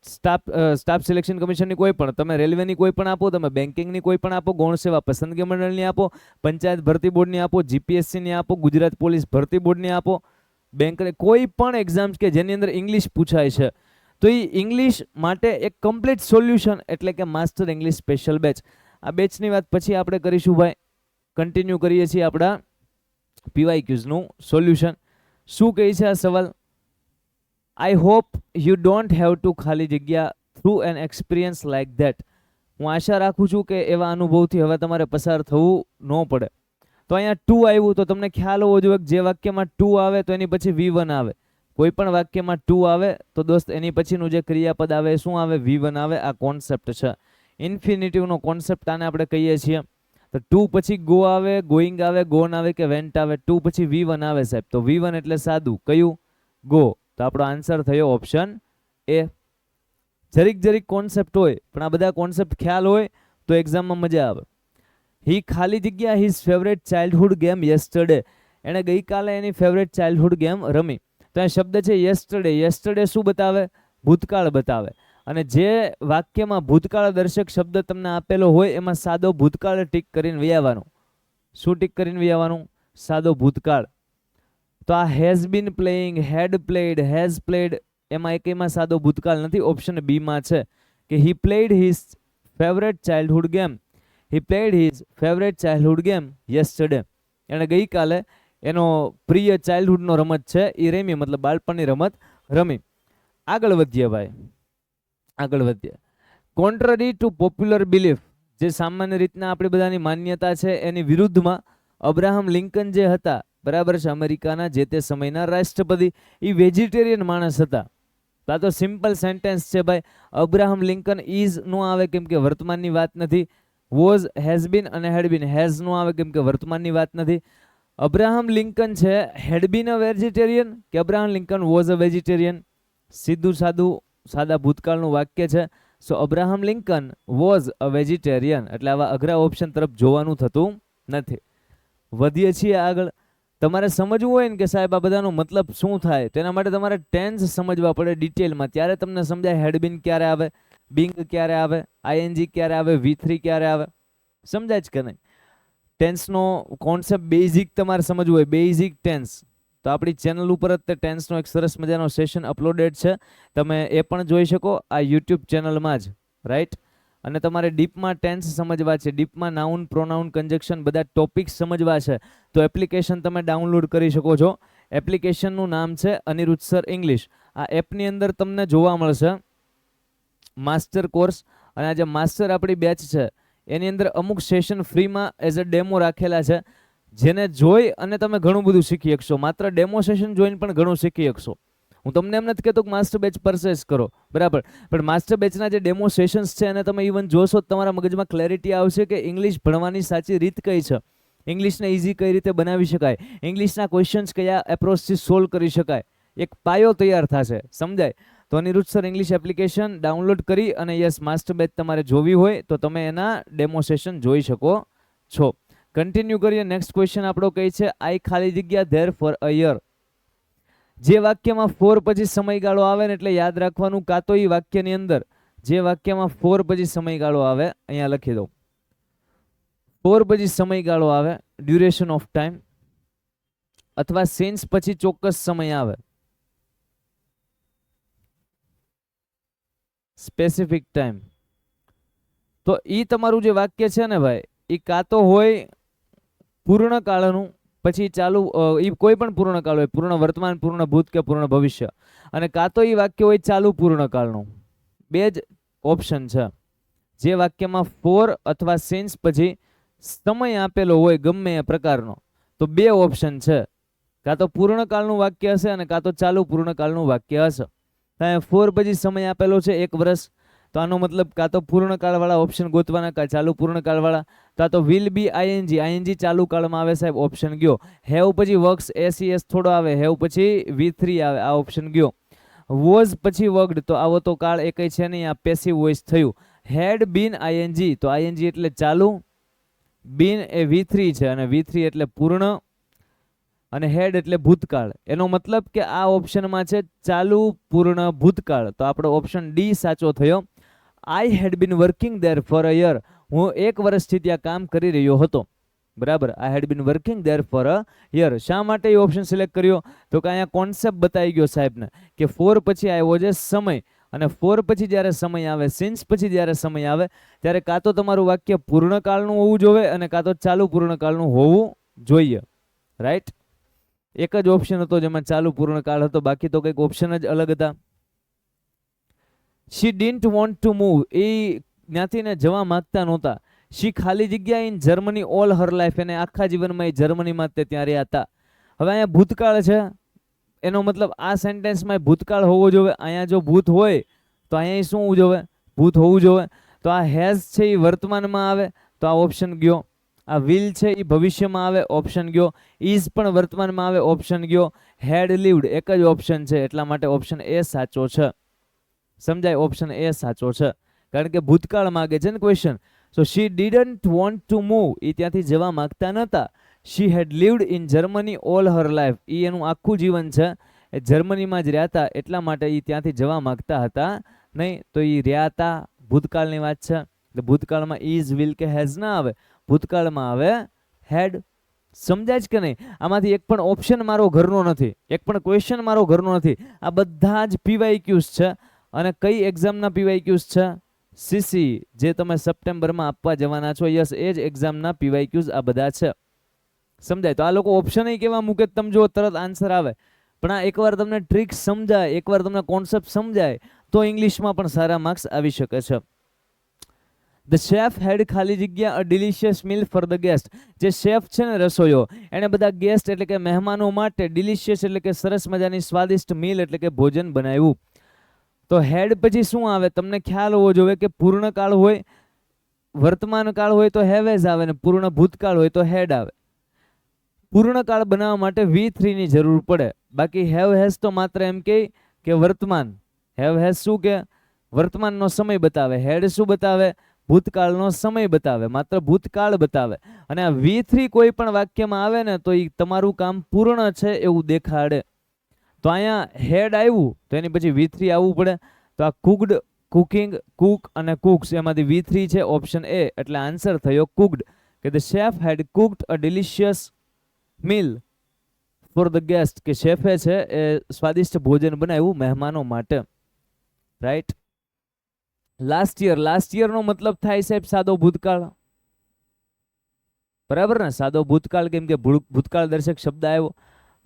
સ્ટાફ સિલેક્શન કમિશનની કોઈ પણ, તમે રેલવેની કોઈ પણ આપો, તમે બેન્કિંગની કોઈ પણ આપો, ગૌણ સેવા પસંદગી મંડળની આપો, પંચાયત ભરતી બોર્ડની આપો, GPSCની આપો, ગુજરાત પોલીસ ભરતી બોર્ડની આપો, બેંકની કોઈ પણ એક્ઝામ્સ કે જેની અંદર ઇંગ્લિશ પૂછાય છે, તો એ ઇંગ્લિશ માટે એક કમ્પ્લીટ સોલ્યુશન એટલે કે માસ્ટર ઇંગ્લિશ સ્પેશિયલ બેચ. આ બેચની વાત પછી આપણે કરીશું ભાઈ. કન્ટિન્યુ કરીએ છીએ આપણા PYQનું સોલ્યુશન. શું કહે છે આ સવાલ? I hope you don't have to ખાલી જગ્યા through an experience like that. હું આશા રાખું છું કે એવા અનુભવથી હવે તમારે પસાર થવું ન પડે. તો અહીંયા ટુ આવ્યું તો તમને ખ્યાલ હોવો જોઈએ કે જે વાક્યમાં ટુ આવે તો એની પછી V1 આવે. કોઈ પણ વાક્યમાં ટુ આવે તો દોસ્ત એની પછીનું જે ક્રિયાપદ આવે શું આવે? V1 આવે. આ કોન્સેપ્ટ છે, ઇન્ફિનિટિવનો કોન્સેપ્ટ આને આપણે કહીએ છીએ. તો ટુ પછી ગો આવે, ગોઈંગ આવે, ગોન આવે કે વેન્ટ આવે, ટુ પછી V1 આવે સાહેબ. તો V1 એટલે સાદું કયું? ગો. તો આપણો આન્સર થયો ઓપ્શન એ. જરીક કોન્સેપ્ટ હોય પણ આ બધા કોન્સેપ્ટ ખ્યાલ હોય તો એક્ઝામમાં મજા આવે. હી ખાલી જગ્યા his favourite childhood game yesterday. એણે ગઈકાલે એની ફેવરેટ ચાઇલ્ડહુડ ગેમ રમી. તો આ શબ્દ છે યસ્ટરડે. યસ્ટરડે શું બતાવે? ભૂતકાળ બતાવે. અને જે વાક્યમાં ભૂતકાળ દર્શક શબ્દ તમને આપેલો હોય એમાં સાદો ભૂતકાળ ટીક કરીને વૈયાવાનું. શું ટીક કરીને વૈયાવાનું? સાદો ભૂતકાળ. તો આ has been playing, had played, has played, એમાં એકમાં સાદો ભૂતકાળ નથી. ઓપ્શન બી માં છે કે he played his favourite childhood game. He played his favourite childhood game yesterday. એણે ગઈકાલે એનો પ્રિય ચાઇલ્ડહુડનો રમત છે એ રમી, મતલબ બાળપણની રમત રમી. આગળ વધીએ ભાઈ, આગળ વધીએ. કોન્ટ્રરી ટુ પોપ્યુલર બિલીફ, જે સામાન્ય રીતના આપણી બધાની માન્યતા છે એની વિરુદ્ધમાં અબ્રાહમ લિંકન જે હતા, બરાબર છે, અમેરિકાના જે તે સમયના રાષ્ટ્રપતિ, એ વેજીટેરિયન માણસ હતા. તો આ તો સિમ્પલ સેન્ટેન્સ છે ભાઈ. અબ્રાહમ લિંકન ઇઝ નો આવે કેમ કે વર્તમાનની વાત નથી. વોઝ, હેઝ બીન અને હેડ બીન, હેઝ નો આવે કેમ કે વર્તમાનની વાત નથી. અબ્રાહમ લિંકન છે હેડ બીન અ વેજીટેરિયન કે Abraham Lincoln was a vegetarian? સીધું સાદું સાદા ભૂતકાળનું વાક્ય છે. So Abraham Lincoln was a vegetarian. એટલે આવા અઘરા ઓપ્શન તરફ જોવાનું થતું નથી. વધીએ છીએ આગળ. તમારે સમજવું હોય ને કે સાહેબ આ બધાનો મતલબ શું થાય, તેના માટે તમારે ટેન્સ સમજવા પડે ડિટેલમાં. ત્યારે તમને સમજાય હેડબીન ક્યારે આવે, બિંગ ક્યારે આવે, ING ક્યારે આવે, V3 ક્યારે આવે. સમજાય જ કે નહીં? ટેન્સનો કોન્સેપ્ટ બેઝિક તમારે સમજવું હોય, બેઝિક ટેન્સ. તો આપણી ચેનલ ઉપર જ તે ટેન્સનો એક સરસ મજાનો સેશન અપલોડેડ છે, તમે એ પણ જોઈ શકો આ યુટ્યુબ ચેનલમાં જ, રાઈટ. અને તમારે ડીપમાં ટેન્સ સમજવા છે, ડીપમાં નાઉન, પ્રોનાઉન, કન્જક્શન બધા ટોપિક્સ સમજવા છે, તો એપ્લિકેશન તમે ડાઉનલોડ કરી શકો છો. એપ્લિકેશનનું નામ છે અનિરુદ્ધ સર ઇંગ્લિશ. આ એપની અંદર તમને જોવા મળશે માસ્ટર કોર્સ, અને આ જે માસ્ટર આપણી બેચ છે એની અંદર અમુક સેશન ફ્રીમાં એઝ અ ડેમો રાખેલા છે, જેને જોઈ અને તમે ઘણું બધું શીખી શકશો. માત્ર ડેમો સેશન જોઈને પણ ઘણું શીખી શકશો. હું તમને એમ નથી કહેતો કે માસ્ટર બેચ પરચેસ કરો, બરાબર, પણ માસ્ટર બેચના જે ડેમો સેશન્સ છે એને તમે ઇવન જોશો તમારા મગજમાં ક્લેરિટી આવશે કે ઇંગ્લિશ ભણવાની સાચી રીત કઈ છે, ઇંગ્લિશને ઇઝી કઈ રીતે બનાવી શકાય, ઇંગ્લિશના ક્વેશ્ચન્સ કયા એપ્રોચથી સોલ્વ કરી શકાય, એક પાયો તૈયાર થશે, સમજાય. તો Aniruddh sir English application download કરી અને યસ માસ્ટર બેચ તમારે જોવી હોય તો તમે એના ડેમો સેશન જોઈ શકો છો. કન્ટિન્યુ કરીએ. નેક્સ્ટ ક્વેશ્ચન આપણો કઈ છે, આઈ ખાલી જગ્યા ધેર ફોર અ યર. જે વાક્યમાં ફોર પછી સમયગાળો આવે ને એટલે યાદ રાખવાનું, કાં તો એ વાક્યની અંદર જે વાક્યમાં ફોર પછી સમયગાળો આવે, અહીંયા લખી દો, ફોર પછી સમયગાળો આવે, ડ્યુરેશન ઓફ ટાઈમ, અથવા સિન્સ પછી ચોક્કસ સમય આવે, સ્પેસિફિક ટાઈમ, તો ઈ તમારું જે વાક્ય છે ને ભાઈ, એ કાં તો હોય પૂર્ણકાળનું, પછી ચાલુ એ કોઈ પણ પૂર્ણકાળ હોય, પૂર્ણ વર્તમાન, પૂર્ણ ભૂત કે પૂર્ણ ભવિષ્ય, અને કાં તો એ વાક્ય હોય ચાલુ પૂર્ણકાળનું. બે જ ઓપ્શન છે. જે વાક્યમાં ફોર અથવા સિન્સ પછી સમય આપેલો હોય ગમે એ પ્રકારનો, તો બે ઓપ્શન છે, કાં તો પૂર્ણકાળનું વાક્ય હશે અને કાં તો ચાલુ પૂર્ણકાળનું વાક્ય હશે. ફોર પછી સમય આપેલો છે 1 વર્ષ, તો આનો મતલબ કાં તો પૂર્ણકાળવાળા ઓપ્શન ગોતવાના, કાં ચાલુ પૂર્ણકાળવાળા. કાં તો વિલ બી આઈએનજી ચાલુ કાળમાં આવે સાહેબ, ઓપ્શન ગયો. હેવ પછી વર્ક્સ એસીએસ થોડો આવે, હેવ પછી V3 આવે, આ ઓપ્શન ગયો. વોઝ પછી વર્કડ, તો આવો તો કાળ એ કઈ છે નહીં, આ પેસિવ વોઇસ થયું. હેડ બીન આઈએનજી, તો આઈએનજી એટલે ચાલુ, બીન એ V3 છે અને V3 એટલે પૂર્ણ, અને હેડ એટલે ભૂતકાળ. એનો મતલબ કે આ ઓપ્શનમાં છે ચાલુ પૂર્ણ ભૂતકાળ, તો આપણો ઓપ્શન ડી સાચો થયો. I had been working there for a year, હું 1 વર્ષથી ત્યાં કામ કરી રહ્યો હતો, બરાબર. I had been working there for a year. શા માટે એ ઓપ્શન સિલેક્ટ કર્યો, તો કે અહીંયા કોન્સેપ્ટ બતાવી ગયો સાહેબને કે ફોર પછી આવ્યો છે સમય, અને ફોર પછી જ્યારે સમય આવે, સિન્સ પછી જ્યારે સમય આવે, ત્યારે કાં તો તમારું વાક્ય પૂર્ણકાળનું હોવું જોઈએ અને કાં તો ચાલુ પૂર્ણકાળનું હોવું જોઈએ, રાઈટ. એક જ ઓપ્શન હતો જેમાં ચાલુ પૂર્ણકાળ હતો, બાકી તો કંઈક ઓપ્શન જ અલગ હતા. શી ડિડન્ટ વોન્ટ ટુ મૂવ, એ ત્યાંથી ને જવા માંગતા નહોતા. શી ખાલી જગ્યા in Germany all her life, એને આખા જીવનમાં એ જર્મનીમાં તે ત્યાં રહ્યા હતા. હવે અહીંયા ભૂતકાળ છે, એનો મતલબ આ સેન્ટેન્સમાં ભૂતકાળ હોવો જોઈએ. અહીંયા જો ભૂત હોય તો અહીંયા શું હોવું જોઈએ, ભૂત હોવું જોઈએ. તો આ હેઝ છે એ વર્તમાનમાં આવે, તો આ ઓપ્શન ગયો. આ વિલ છે એ ભવિષ્યમાં આવે, ઓપ્શન ગયો. ઇઝ પણ વર્તમાનમાં આવે, ઓપ્શન ગયો. હેડ લીવડ એક જ ઓપ્શન છે, એટલા માટે ઓપ્શન એ સાચો છે. સમજાય, ઓપ્શન એ સાચો છે, કારણ કે ભૂતકાળ માગે છે ને question. So she didn't want to move, એ ત્યાંથી જવા માંગતા નહોતા. She had lived in Germany all her life, એ એનું આખું જીવન છે એ જર્મનીમાં જ રહ્યા હતા, એટલા માટે એ ત્યાંથી જવા માંગતા હતા નહીં. તો એ રહ્યા હતા, ભૂતકાળની વાત છે. ભૂતકાળમાં ઇઝ, વિલ કે હેઝ ના આવે, ભૂતકાળમાં આવે હેડ. સમજાય છે કે નહીં? આમાંથી એક પણ ઓપ્શન મારો ઘરનો નથી, એક પણ ક્વેશ્ચન મારો ઘરનો નથી. આ બધા જ PYQs છે. અને કઈ એક્ઝામના PYQs છે? CC, જે તમે સપ્ટેમ્બરમાં આપવા જવાના છો, યસ, એ જ એક્ઝામના PYQs આ બધા છે. સમજાય? તો આ લોકો ઓપ્શન કેવા મૂકે, તમે જો તરત આન્સર આવે. પણ આ એકવાર તમને ટ્રિક સમજાય, એકવાર તમને કોન્સેપ્ટ સમજાય, તો ઇંગ્લિશમાં પણ સારા માર્ક્સ આવી શકે છે. ધ શેફ હેડ ખાલી જગ્યા a delicious meal for the guest. જે શેફ છે ને રસોઈયો, એને બધા ગેસ્ટ એટલે કે મહેમાનો માટે ડિલિશિયસ એટલે કે સરસ મજાની સ્વાદિષ્ટ મીલ એટલે કે ભોજન બનાવ્યું. તો હેડ પછી શું આવે, તમને ખ્યાલ હોવો જોઈએ કે પૂર્ણકાળ હોય, વર્તમાન કાળ હોય તો હેવેઝ આવે, ને પૂર્ણ ભૂતકાળ હોય તો હેડ આવે. પૂર્ણકાળ બનાવવા માટે V3 ની જરૂર પડે. બાકી હેવ હેઝ તો માત્ર એમ કે વર્તમાન, હેવ હેઝ શું કે વર્તમાનનો સમય બતાવે, હેડ શું બતાવે, ભૂતકાળનો સમય બતાવે, માત્ર ભૂતકાળ બતાવે. અને આ V3 કોઈ પણ વાક્યમાં આવે ને તો એ તમારું કામ પૂર્ણ છે એવું દેખાડે. તો અહીંયા હેડ આવ્યું તો એની પછી V3 આવવું પડે. તો આ કુકડ, કુકિંગ, કુક અને કુક્સ, એમાંથી V3 છે ઓપ્શન એ, એટલે આન્સર થયો કુકડ. કે the chef had cooked a delicious meal for the guest, કે શેફે છે એ સ્વાદિષ્ટ ભોજન બનાવ્યું મહેમાનો માટે, રાઈટ. લાસ્ટ યર નો મતલબ થાય સાહેબ સાદો ભૂતકાળ, બરાબર ને, સાદો ભૂતકાળ, કેમ કે ભૂતકાળ દર્શક શબ્દ આવ્યો.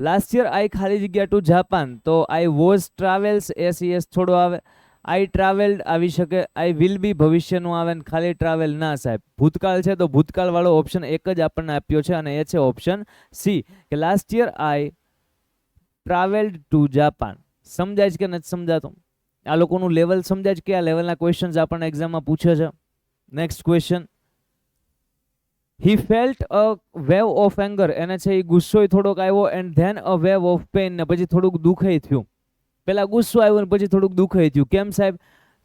લાસ્ટ યર આઈ ખાલી જગ્યા ટુ જાપાન, તો આઈ વોઝ ટ્રાવેલ્સ, એસ થોડો આવે. આઈ ટ્રાવેલ્ડ આવી શકે, આઈ વિલ બી ભવિષ્યનું આવે, ને ખાલી ટ્રાવેલ ના સાહેબ, ભૂતકાળ છે તો ભૂતકાળ વાળો ઓપ્શન એક જ આપણને આપ્યો છે અને એ છે ઓપ્શન સી, કે લાસ્ટ યર આઈ ટ્રાવેલ્ડ ટુ જાપાન. સમજાય છે કે નથી સમજાતું? આ લોકોનું લેવલ સમજાય છે કે આ લેવલના ક્વેશ્ચન્સ આપણને એક્ઝામમાં પૂછે છે. Next question, he felt a wave of anger, એને છે એ ગુસ્સો થોડોક આવ્યો, and then a wave of pain, ને પછી થોડુંક દુઃખય થયું. પેલા ગુસ્સો આવ્યો ને પછી થોડુંક દુઃખય થયું. કેમ સાહેબ?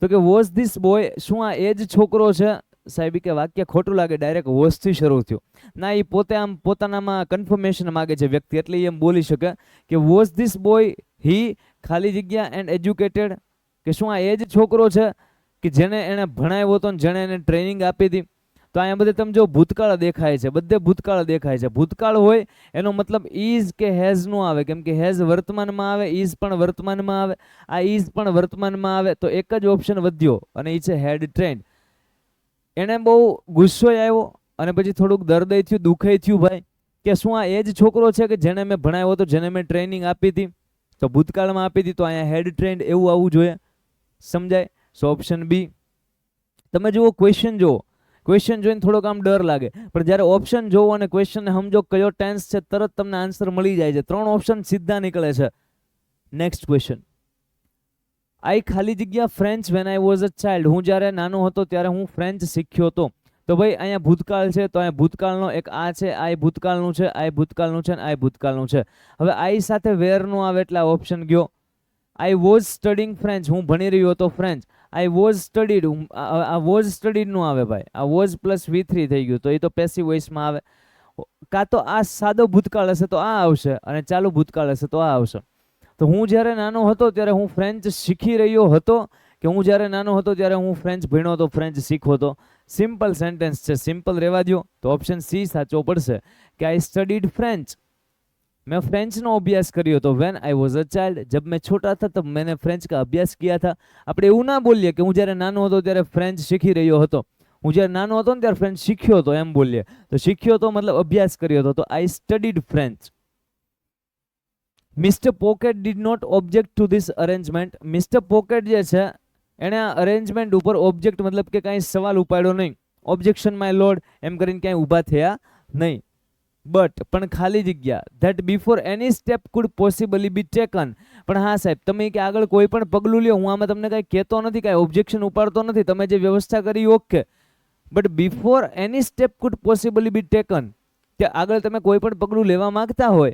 તો કે વોઝ ધીસ બોય, શું આ એ જ છોકરો છે? સાહેબ કે વાક્ય ખોટું લાગે, ડાયરેક્ટ વોઝથી શરૂ થયું. ના, એ પોતે આમ પોતાનામાં કન્ફર્મેશન માગે છે વ્યક્તિ, એટલે એમ બોલી શકે કે વોઝ ધીસ બોય હી ખાલી જગ્યા એન્ડ એજ્યુકેટેડ, કે શું આ એ જ છોકરો છે કે જેને એને ભણાવ્યો હતો ને જેને એને ટ્રેનિંગ આપી હતી? તો અહીંયા બધે તમે જો ભૂતકાળ દેખાય છે, બધે ભૂતકાળ દેખાય છે. ભૂતકાળ હોય એનો મતલબ ઇઝ કે હેઝ નો આવે, કેમ કે હેઝ વર્તમાનમાં આવે, ઇઝ પણ વર્તમાનમાં આવે, આ ઇઝ પણ વર્તમાનમાં આવે, તો એક જ ઓપ્શન વધ્યો અને એ છે હેડ ટ્રેન્ડ. એને બહુ ગુસ્સો આવ્યો અને પછી થોડુંક દર્દ થયું, દુઃખય થયું ભાઈ, કે શું આ એ જ છોકરો છે કે જેને મેં ભણાવ્યો હતો, જેને મેં ટ્રેનિંગ આપી હતી, તો ભૂતકાળમાં આપી હતી, તો અહીંયા હેડ ટ્રેન્ડ એવું આવવું જોઈએ. સમજાય? સો ઓપ્શન બી. તમે જુઓ ક્વેશ્ચન જુઓ, ક્વેશ્ચન જોઈને થોડોક આમ ડર લાગે, પણ જ્યારે ઓપ્શન જોવો અને ક્વેશ્ચનને સમજો કયો ટેન્સ છે, તરત તમને આન્સર મળી જાય છે. 3 ઓપ્શન સીધા નીકળે છે. નેક્સ્ટ ક્વેશ્ચન, આઈ ખાલી જગ્યા French when I was a child, હું જ્યારે નાનો હતો ત્યારે હું ફ્રેન્ચ શીખ્યો હતો. તો ભાઈ અહીંયા ભૂતકાળ છે, તો અહીંયા ભૂતકાળનો એક આ છે, આઈ ભૂતકાળનું છે, આઈ ભૂતકાળનું છે, આઈ ભૂતકાળનું છે. હવે આઈ સાથે વેર નો આવે એટલે આ ઓપ્શન ગયો. આઈ વોઝ સ્ટડીંગ ફ્રેન્ચ, હું ભણી રહ્યો હતો ફ્રેન્ચ. આઈ વોઝ સ્ટડીડ, આ વોઝ સ્ટડીડ નું આવે ભાઈ, આ વોઝ પ્લસ V3 થઈ ગયું, તો એ તો પેસિવ વોઇસમાં આવે. કાં તો આ સાદો ભૂતકાળ હશે તો આ આવશે, અને ચાલુ ભૂતકાળ હશે તો આ આવશે. તો હું જ્યારે નાનો હતો ત્યારે હું ફ્રેન્ચ શીખી રહ્યો હતો, કે હું જ્યારે નાનો હતો ત્યારે હું ફ્રેન્ચ ભણ્યો હતો, ફ્રેન્ચ શીખવો હતો. સિમ્પલ સેન્ટેન્સ છે, સિમ્પલ રહેવા દો, તો ઓપ્શન સી સાચો પડશે, કે આઈ સ્ટડીડ ફ્રેન્ચ, मैं फ्रेंच નો અભ્યાસ કર્યો તો when I was a child, जब मैं छोटा था तब मैंने फ्रेंच का अभ्यास किया था. આપણે એવું ના બોલીએ કે હું જ્યારે નાનો હતો ત્યારે ફ્રેન્ચ શીખી રહ્યો હતો, હું જ્યારે નાનો હતો ને ત્યારે ફ્રેન્ચ શીખ્યો હતો એમ બોલીએ. તો શીખ્યો તો મતલબ અભ્યાસ કર્યો હતો, તો I studied French. Mister pocket did not object to this arrangement, mister pocket જે છે એણે આ અરેન્જમેન્ટ ઉપર ઓબ્જેક્ટ મતલબ કે કાંઈ સવાલ ઉપાડ્યો નહીં, ઓબ્જેક્શન માય લોર્ડ એમ કરીને ક્યાંય ઊભા થયા નહીં. બટ પણ ખાલી જગ્યા that before any step could possibly be taken, પણ હા સાહેબ તમે કે આગળ કોઈ પણ પગલું લ્યો, હું આમાં તમને કાંઈ કહેતો નથી, કાંઈ ઓબ્જેક્શન ઉપાડતો નથી, તમે જે વ્યવસ્થા કરી okay, but before any step could possibly be taken, કે આગળ તમે કોઈ પણ પગલું લેવા માંગતા હોય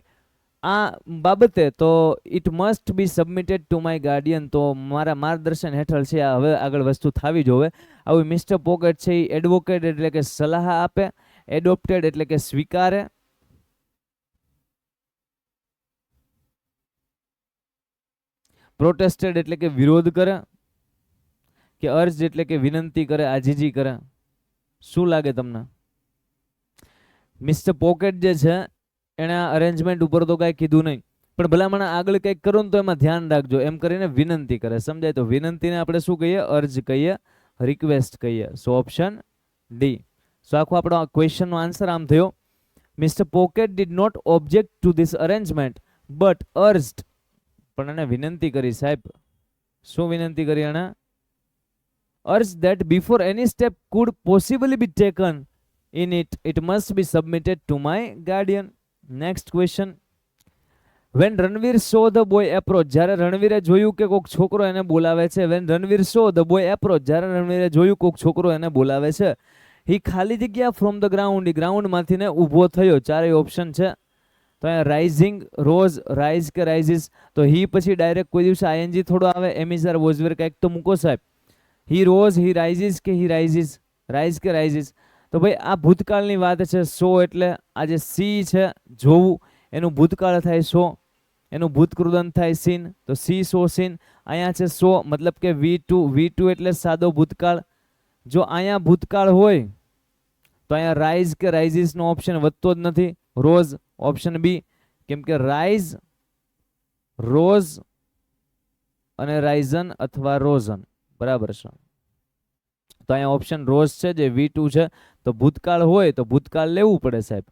આ બાબતે, તો it must be submitted to my Guardian, તો મારા માર્ગદર્શન હેઠળ છે આ હવે આગળ વસ્તુ થવી જોવે. આવું મિસ્ટર પોકેટ છે એ એડવોકેટ એટલે કે સલાહ આપે, એડોપ્ટેડ એટલે કે સ્વીકારે, પ્રોટેસ્ટેડ એટલે કે વિરોધ કરે, કે અર્જ એટલે કે વિનંતી કરે, આજીજી કરે. શું લાગે તમને? મિસ્ટર પોકેટ જે છે એણે આ અરેન્જમેન્ટ ઉપર તો કાંઈ કીધું નહીં, પણ ભલામણ આગળ કંઈક કરો ને તો એમાં ધ્યાન રાખજો એમ કરીને વિનંતી કરે. સમજાય? તો વિનંતીને આપણે શું કહીએ? અર્જ કહીએ, રિક્વેસ્ટ કહીએ. સો ઓપ્શન ડી. સો આખો આપણો ક્વેશ્ચનનો આન્સર આમ થયો, mister pocket did not object to this arrangement but urged, પણ એને વિનંતી કરી સાહેબ. શું વિનંતી કરી એને? Urge that before any step could possibly be taken in it must be submitted to my guardian. Next question, when Ranveer saw the boy approach, જ્યારે રણવીરે જોયું કે કોઈક છોકરો એને બોલાવે છે, when Ranveer saw the boy approach, જ્યારે રણવીરે જોયું કોઈક છોકરો એને બોલાવે છે, હી ખાલી જગ્યા ફ્રોમ ધ ગ્રાઉન્ડ, ગ્રાઉન્ડમાંથી ને ઊભો થયો. ચારેય ઓપ્શન છે, તો અહીંયા રાઇઝિંગ, રોઝ, રાઇઝ કે રાઇઝિસ, તો હી પછી ડાયરેક્ટ કોઈ દિવસે આઈએનજી થોડો આવે, એમિઝાર વોઝવેર કંઈક તો મૂકો સાહેબ. હી રોઝ, હી રાઇઝિસ કે હી રાઇઝિસ, રાઇઝ કે રાઇઝિસ. તો ભાઈ આ ભૂતકાળની વાત છે. સો એટલે આ જે સી છે જોવું, એનું ભૂતકાળ થાય સો, એનું ભૂતકૃદંત થાય સીન, તો સી સો સીન. અહીંયા છે સો મતલબ કે V2 એટલે સાદો ભૂતકાળ. જો અહીંયા ભૂતકાળ હોય તો અહીંયા રાઇઝ કે રાઇઝિસ નો ઓપ્શન વધતો જ નથી. રોઝ ઓપ્શન બી, કેમ કે રાઇઝ, રોઝ અને રાઇઝન અથવા રોઝન બરાબર છે. તો અહીંયા ઓપ્શન રોઝ છે જે V2 છે. તો ભૂતકાળ હોય તો ભૂતકાળ લેવું પડે સાહેબ.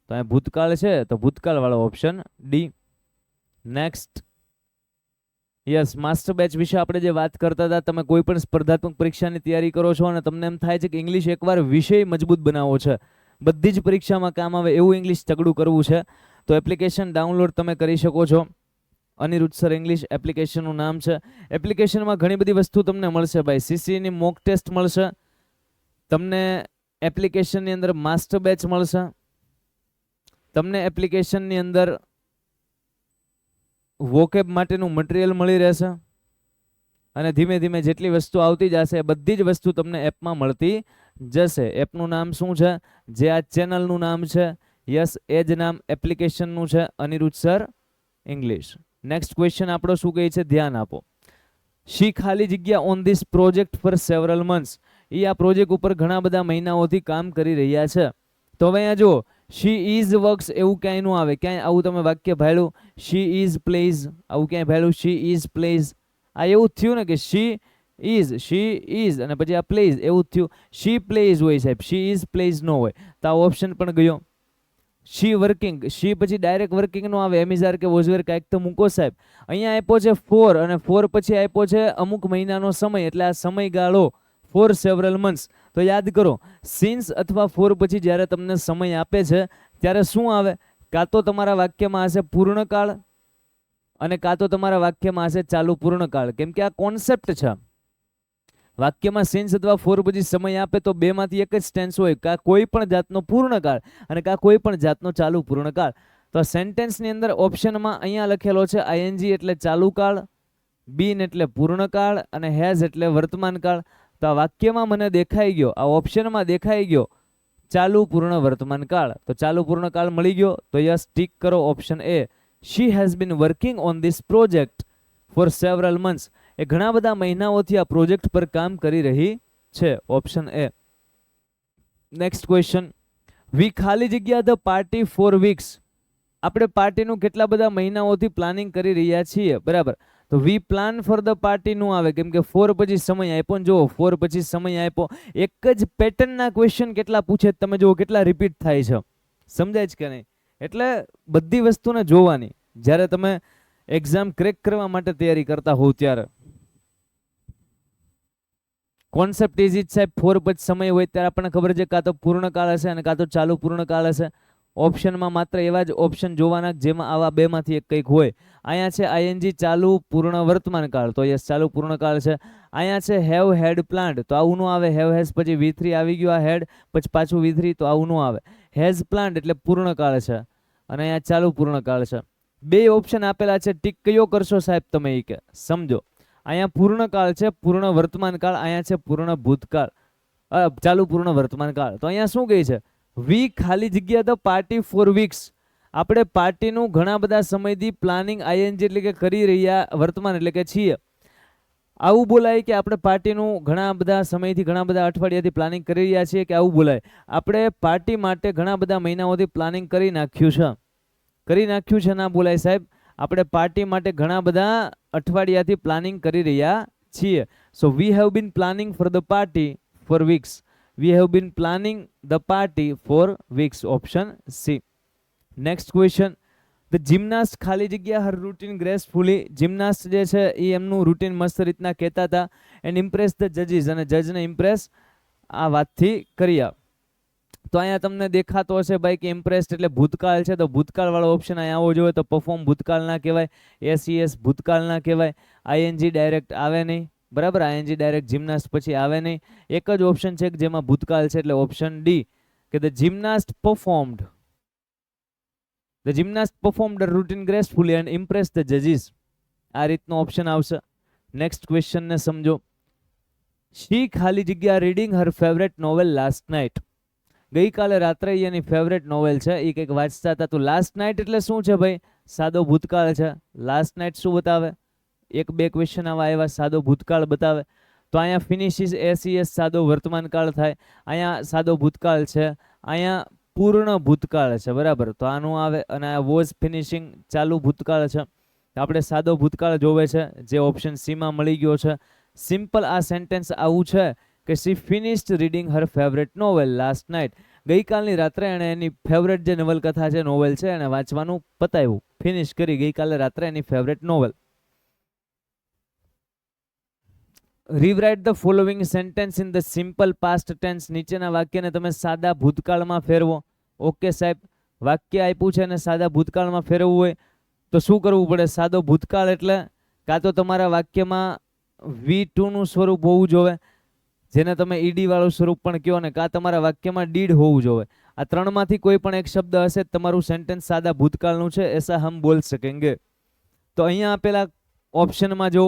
તો અહીંયા ભૂતકાળ છે તો ભૂતકાળ વાળો option D. Next, yes, master batch વિશે આપણે જે વાત કરતા હતા, તમે કોઈ પણ સ્પર્ધાત્મક પરીક્ષાની તૈયારી કરો છો અને તમને એમ થાય છે કે ઇંગ્લિશ એકવાર વિષય મજબૂત બનાવવો છે, બધી જ પરીક્ષામાં કામ આવે એવું ઇંગ્લિશ તગડું કરવું છે, તો એપ્લિકેશન ડાઉનલોડ તમે કરી શકો છો. અનિરુદ્ધ સર ઇંગ્લિશ એપ્લિકેશનનું નામ છે. એપ્લિકેશનમાં ઘણી બધી વસ્તુ તમને મળશે ભાઈ. CCની મોક ટેસ્ટ મળશે તમને, એપ્લિકેશનની અંદર માસ્ટર બેચ મળશે તમને, એપ્લિકેશનની અંદર વોકેબ માટેનું મટીરિયલ મળી રહેશે અને ધીમે ધીમે જેટલી વસ્તુ આવતી જશે એ બધી જ વસ્તુ તમને એપમાં મળતી જશે. એપનું નામ શું છે? જે આ ચેનલનું નામ છે, યસ, એ જ નામ એપ્લિકેશનનું છે, Aniruddh sir English. Next question આપણો શું કહે છે? ધ્યાન આપો. શી ખાલી જગ્યા on this project for several months. એ આ પ્રોજેક્ટ ઉપર ઘણા બધા મહિનાઓથી કામ કરી રહ્યા છે. તો હવે અહીંયા જુઓ, શી ઇઝ વર્ક્સ એવું ક્યાંય નું આવે, ક્યાંય આવું તમે વાક્ય ભાડ્યું શી ઇઝ પ્લેઝ, આવું ક્યાંય ભાડ્યું શી ઇઝ પ્લેઝ. આ એવું જ થયું ને કે શી ઇઝ અને પછી આ પ્લેઝ, એવું જ થયું. શી પ્લેઝ હોય સાહેબ, શી ઇઝ પ્લેઝ નો હોય. તો આ ઓપ્શન પણ ગયો. શી વર્કિંગ, શી પછી ડાયરેક્ટ વર્કિંગ નો આવે, એમિઝાર કે વોઝવેર કાંઈક તો મૂકો સાહેબ. અહીંયા આપ્યો છે ફોર અને ફોર પછી આપ્યો છે અમુક મહિનાનો સમય, એટલે આ સમયગાળો ફોર સેવરલ મંથ્સ. તો યાદ કરો, સિન્સ અથવા ફોર પછી જ્યારે તમને સમય આપે છે ત્યારે શું આવે? કાં તો તમારા વાક્યમાં હશે પૂર્ણકાળ અને કાં તો તમારા વાક્યમાં હશે ચાલુ પૂર્ણકાળ. કેમ કે આ કોન્સેપ્ટ છે. વાક્યમાં સિન્સ અથવા ફોર પછી સમય આપે તો બેમાંથી એક જ ટેન્સ હોય, કાં કોઈ પણ જાતનો પૂર્ણકાળ અને કાં કોઈ પણ જાતનો ચાલુ પૂર્ણકાળ. તો સેન્ટેન્સની અંદર ઓપ્શનમાં અહીંયા લખેલો છે આઈએનજી એટલે ચાલુ કાળ, બીન એટલે પૂર્ણકાળ અને હેઝ એટલે વર્તમાન કાળ. તો આ વાક્યમાં મને દેખાઈ ગયો, આ ઓપ્શનમાં દેખાઈ ગયો ચાલુ પૂર્ણ વર્તમાન કાળ. તો ચાલુ પૂર્ણ કાળ મળી ગયો. તો યસ, ટીક કરો option A. She has been working on this project for several months. એ ઘણા બધા મહિનાઓથી આ પ્રોજેક્ટ પર કામ કરી રહી છે. Option A. નેક્સ્ટ ક્વેશ્ચન, વી ખાલી જગ્યા ધ પાર્ટી ફોર વીક્સ. આપણે પાર્ટીનું કેટલા બધા મહિનાઓથી પ્લાનિંગ કરી રહ્યા છીએ, બરાબર. તો વી પ્લાન ફોર ધ પાર્ટી નું આવે, કેમ કે ફોર પછી સમય આપ્યો ને, જુઓ ફોર પછી સમય આપ્યો. એક જ પેટર્નના ક્વેશ્ચન કેટલા પૂછે તમે જુઓ, કેટલા રિપીટ થાય છે, સમજાય છે કે નહીં? એટલે બધી વસ્તુને જોવાની જ્યારે તમે એક્ઝામ ક્રેક કરવા માટે તૈયારી કરતા હોવ ત્યારે. કોન્સેપ્ટ ઇઝ ઇટ સાહેબ, ફોર પછી સમય હોય ત્યારે આપણને ખબર છે કાં તો પૂર્ણકાળ હશે અને કાં તો ચાલુ પૂર્ણકાળ હશે. ઓપ્શનમાં માત્ર એવા જ ઓપ્શન જોવાના જેમાં આવા બેમાંથી એક કંઈક હોય. અહીંયા છે આઈએનજી ચાલુ પૂર્ણ વર્તમાન કાળ, તો યસ ચાલુ પૂર્ણકાળ છે. અહીંયા છે હેવ હેડ પ્લાન્ટ, તો આવું નો આવે. હેવ હેઝ પછી V3 આવી ગયું, આ હેડ પછી પાછું V3, તો આવું નો આવે. હેઝ પ્લાન્ટ એટલે પૂર્ણકાળ છે અને અહીંયા ચાલુ પૂર્ણકાળ છે. બે ઓપ્શન આપેલા છે, ટીક કયો કરશો સાહેબ તમે એ કે સમજો. અહીંયા પૂર્ણકાળ છે, પૂર્ણ વર્તમાન કાળ, અહીંયા છે પૂર્ણ ભૂતકાળ, ચાલુ પૂર્ણ વર્તમાન કાળ. તો અહીંયા શું કહે છે? વી ખાલી જગ્યા ધ પાર્ટી ફોર વીક્સ. આપણે પાર્ટીનું ઘણા બધા સમયથી પ્લાનિંગ આઈએનજી એટલે કે કરી રહ્યા વર્તમાન એટલે કે છીએ. આવું બોલાય કે આપણે પાર્ટીનું ઘણા બધા સમયથી ઘણા બધા અઠવાડિયાથી પ્લાનિંગ કરી રહ્યા છીએ, કે આવું બોલાય આપણે પાર્ટી માટે ઘણા બધા મહિનાઓથી પ્લાનિંગ કરી નાખ્યું છે, ના બોલાય સાહેબ. આપણે પાર્ટી માટે ઘણા બધા અઠવાડિયાથી પ્લાનિંગ કરી રહ્યા છીએ. So we have been planning for the party for weeks. We have been planning the party for weeks. Option C. Next question, the gymnast ખાલી જગ્યા હર રૂટીન ગ્રેસફુલી. જિમ્નાસ્ટ જે છે એ એમનું રૂટીન મસ્ત રીતના કહેતા હતા. એન્ડ ઇમ્પ્રેસ ધ જજીસ, અને જજને ઇમ્પ્રેસ આ વાતથી કર્યા. તો અહીંયા તમને દેખાતો હશે ભાઈ કે ઇમ્પ્રેસ્ડ એટલે ભૂતકાળ છે, તો ભૂતકાળ વાળો ઓપ્શન અહીંયા આવવો જોઈએ. તો પરફોર્મ ભૂતકાળ ના કહેવાય, SES ભૂતકાળ ના કહેવાય, આઈએનજી ડાયરેક્ટ આવે નહીં, બરાબર. આઈએનજી ડાયરેક્ટ જિમ્નાસ્ટ પછી આવે નહીં. એક જ ઓપ્શન છે કે જેમાં ભૂતકાળ છે, એટલે ઓપ્શન ડી, કે the gymnast performed. The gymnast performed routine gracefully and impress the જજીસ. આ રીતનો ઓપ્શન આવશે. નેક્સ્ટ ક્વેશ્ચન ને સમજો. શી ખાલી જગ્યા રીડિંગ હર ફેવરેટ નોવેલ લાસ્ટ નાઇટ. ગઈકાલે રાત્રે એની ફેવરેટ નોવેલ છે એ કંઈક વાંચતા હતા. તો લાસ્ટ નાઇટ એટલે શું છે ભાઈ? સાદો ભૂતકાળ છે. લાસ્ટ નાઇટ શું બતાવે? એક બે ક્વેશ્ચન આવા એવા સાદો ભૂતકાળ બતાવે. તો અહીંયા ફિનિશિસ SES સાદો વર્તમાન કાળ થાય. અહીંયા સાદો ભૂતકાળ છે, અહીંયા પૂર્ણ ભૂતકાળ છે, બરાબર. તો આનું આવે, અને આ વોઝ ફિનિશિંગ ચાલુ ભૂતકાળ છે. આપણે સાદો ભૂતકાળ જોવે છે, જે ઓપ્શન સી માં મળી ગયો છે. સિમ્પલ આ સેન્ટેન્સ આવું છે કે શી ફિનિશ્ડ રીડિંગ હર ફેવરેટ નોવેલ લાસ્ટ નાઇટ. ગઈકાલની રાત્રે એણે એની ફેવરેટ જે નવલકથા છે, નોવેલ છે, એને વાંચવાનું પતાવ્યું, ફિનિશ કરી ગઈકાલે રાત્રે એની favourite novel. Rewrite the following sentence in the simple past tense. નીચેના વાક્યને તમે સાદા ભૂતકાળમાં ફેરવો. ઓકે સાહેબ, વાક્ય આપ્યું છે અને સાદા ભૂતકાળમાં ફેરવવું હોય તો શું કરવું પડે? સાદો ભૂતકાળ એટલે કાં તો તમારા વાક્યમાં V2 નું સ્વરૂપ હોવું જોઈએ, જેને તમે ઈડી વાળું સ્વરૂપ પણ કહો, ને કાં તમારા વાક્યમાં ડીડ હોવું જોઈએ. આ ત્રણમાંથી કોઈ પણ એક શબ્દ હશે, તમારું સેન્ટેન્સ સાદા ભૂતકાળનું છે, એસા હમ બોલ સકેંગે. તો અહીંયા આપેલા ઓપ્શનમાં જો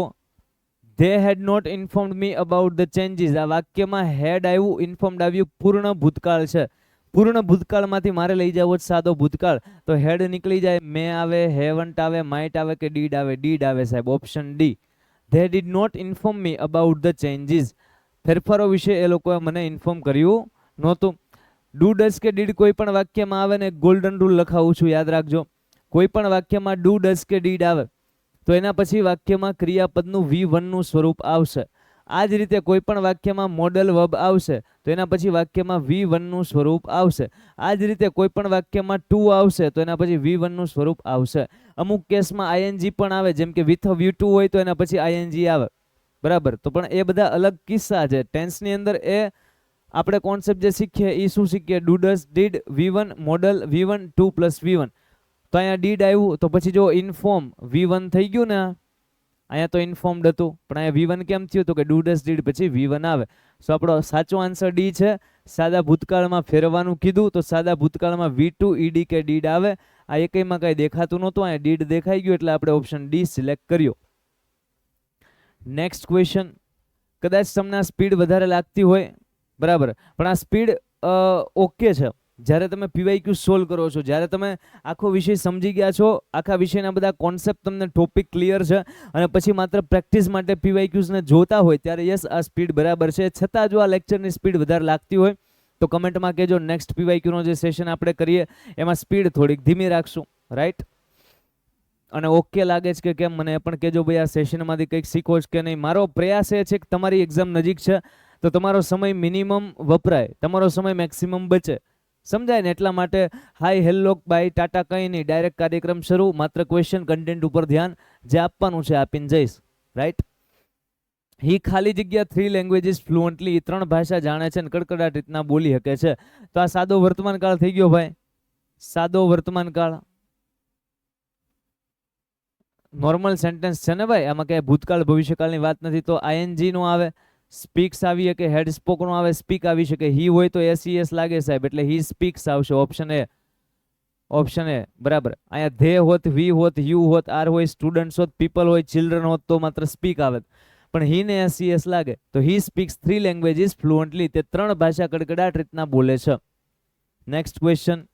they had not informed me about the changes, આ વાક્યમાં હેડ આવ્યું, ઇન્ફોર્મ્ડ આવ્યું, પૂર્ણ ભૂતકાળ છે. પૂર્ણ ભૂતકાળમાંથી મારે લઈ જવો સાદો ભૂતકાળ, તો હેડ નીકળી જાય, મે આવે, હેવન્ટ આવે, માઇટ આવે કે ડીડ આવે? ડીડ આવે સાહેબ, option D. They did not inform me about the changes, ફેરફારો વિશે એ લોકોએ મને ઇન્ફોર્મ કર્યું નહોતું. ડુ ડઝ કે ડીડ કોઈ પણ વાક્યમાં આવે ને, ગોલ્ડન રૂલ લખાવું છું, યાદ રાખજો. કોઈ પણ વાક્યમાં ડુ ડઝ કે ડીડ આવે તો એના પછી વાક્યમાં ક્રિયાપદનું V1 નું સ્વરૂપ આવશે. આ જ રીતે કોઈ પણ વાક્યમાં મોડલ વર્બ આવશે તો એના પછી વાક્યમાં V1 નું સ્વરૂપ આવશે. આ જ રીતે કોઈ પણ વાક્યમાં ટુ આવશે તો એના પછી V1 નું સ્વરૂપ આવશે. અમુક કેસમાં ING પણ આવે, જેમ કે વિથ V2 હોય તો એના પછી ING આવે, બરાબર. તો પણ એ બધા અલગ કિસ્સા છે. ટેન્સની અંદર એ આપણે કોન્સેપ્ટ જે શીખીએ એ શું શીખીએ? Do does did V1 model V1 2 + V1. તો અહીંયા ડીડ આવ્યું તો પછી જો ઇન્ફોર્મ V1 થઈ ગયું ને, અહીંયા તો ઇન્ફોર્મ્ડ હતું પણ અહીંયા V1 કેમ થયું? તો કે ડુ ડઝ ડીડ પછી V1 આવે. સો આપણો સાચો આન્સર ડી છે. સાદા ભૂતકાળમાં ફેરવવાનું કીધું તો સાદા ભૂતકાળમાં V2 ઈડી કે ડીડ આવે. આ એકમાં કઈ દેખાતું નહોતું, અહીંયા ડીડ દેખાઈ ગયું એટલે આપણે ઓપ્શન ડી સિલેક્ટ કર્યો. Next question. કદાચ તમને આ સ્પીડ વધારે લાગતી હોય, બરાબર, પણ આ સ્પીડ ઓકે છે. જ્યારે તમે PYQ સોલ્વ કરો છો, જ્યારે તમે આખો વિષય સમજી ગયા છો, આખા વિષયના બધા કોન્સેપ્ટ તમને ટોપિક ક્લિયર છે અને પછી માત્ર પ્રેક્ટિસ માટે PYQs ને જોતા હોય, ત્યારે યસ આ સ્પીડ બરાબર છે. છતાં જો આ લેક્ચરની સ્પીડ વધારે લાગતી હોય તો કમેન્ટમાં કહેજો. નેક્સ્ટ PYQ નો જે સેશન આપણે કરીએ એમાં સ્પીડ થોડીક ધીમી રાખશું, રાઈટ? અને ઓકે લાગે છે કે કેમ મને એ પણ કહેજો. ભાઈ આ સેશનમાંથી કંઈક શીખો છો કે નહીં. મારો પ્રયાસ એ છે કે તમારી એક્ઝામ નજીક છે તો તમારો સમય મિનિમમ વપરાય, તમારો સમય મેક્સિમમ બચે, સમજાય ને? એટલા માટે હાય હેલો બાય ટાટા કંઈ નહીં, ડાયરેક્ટ કાર્યક્રમ શરૂ. માત્ર ક્વેશ્ચન કન્ટેન્ટ ઉપર ધ્યાન, જે આપવાનું છે આપીને જઈશ, રાઈટ? હી ખાલી જગ્યા 3 લેંગ્વેજીસ ફ્લુઅન્ટલી, 3 ભાષા જાણે છે ને કડકડાટ રીતના બોલી શકે છે. તો આ સાદો વર્તમાન કાળ થઈ ગયો ભાઈ, સાદો વર્તમાન કાળ. નોર્મલ સેન્ટેન્સ છે ને ભાઈ, આમાં કઈ ભૂતકાળ ભવિષ્યકાળની વાત નથી. તો ING નો આવે, સ્પીક્સ આવી શકે, હેડ સ્પોક નો આવે, સ્પીક આવી શકે. હી હોય તો SES લાગે સાહેબ, એટલે હી સ્પીક્સ આવશે. ઓપ્શન એ, ઓપ્શન એ, બરાબર. અહીંયા ધે હોત, વી હોત, યુ હોત, આર હોય, સ્ટુડન્ટ્સ હોત, પીપલ હોય, ચિલ્ડ્રન હોત તો માત્ર સ્પીક આવે, પણ હી ને SES લાગે. તો હી સ્પીક્સ 3 લેંગ્વેજીસ ફ્લુઅન્ટલી, તે 3 ભાષા કડકડાટ રીતના બોલે છે. Next question.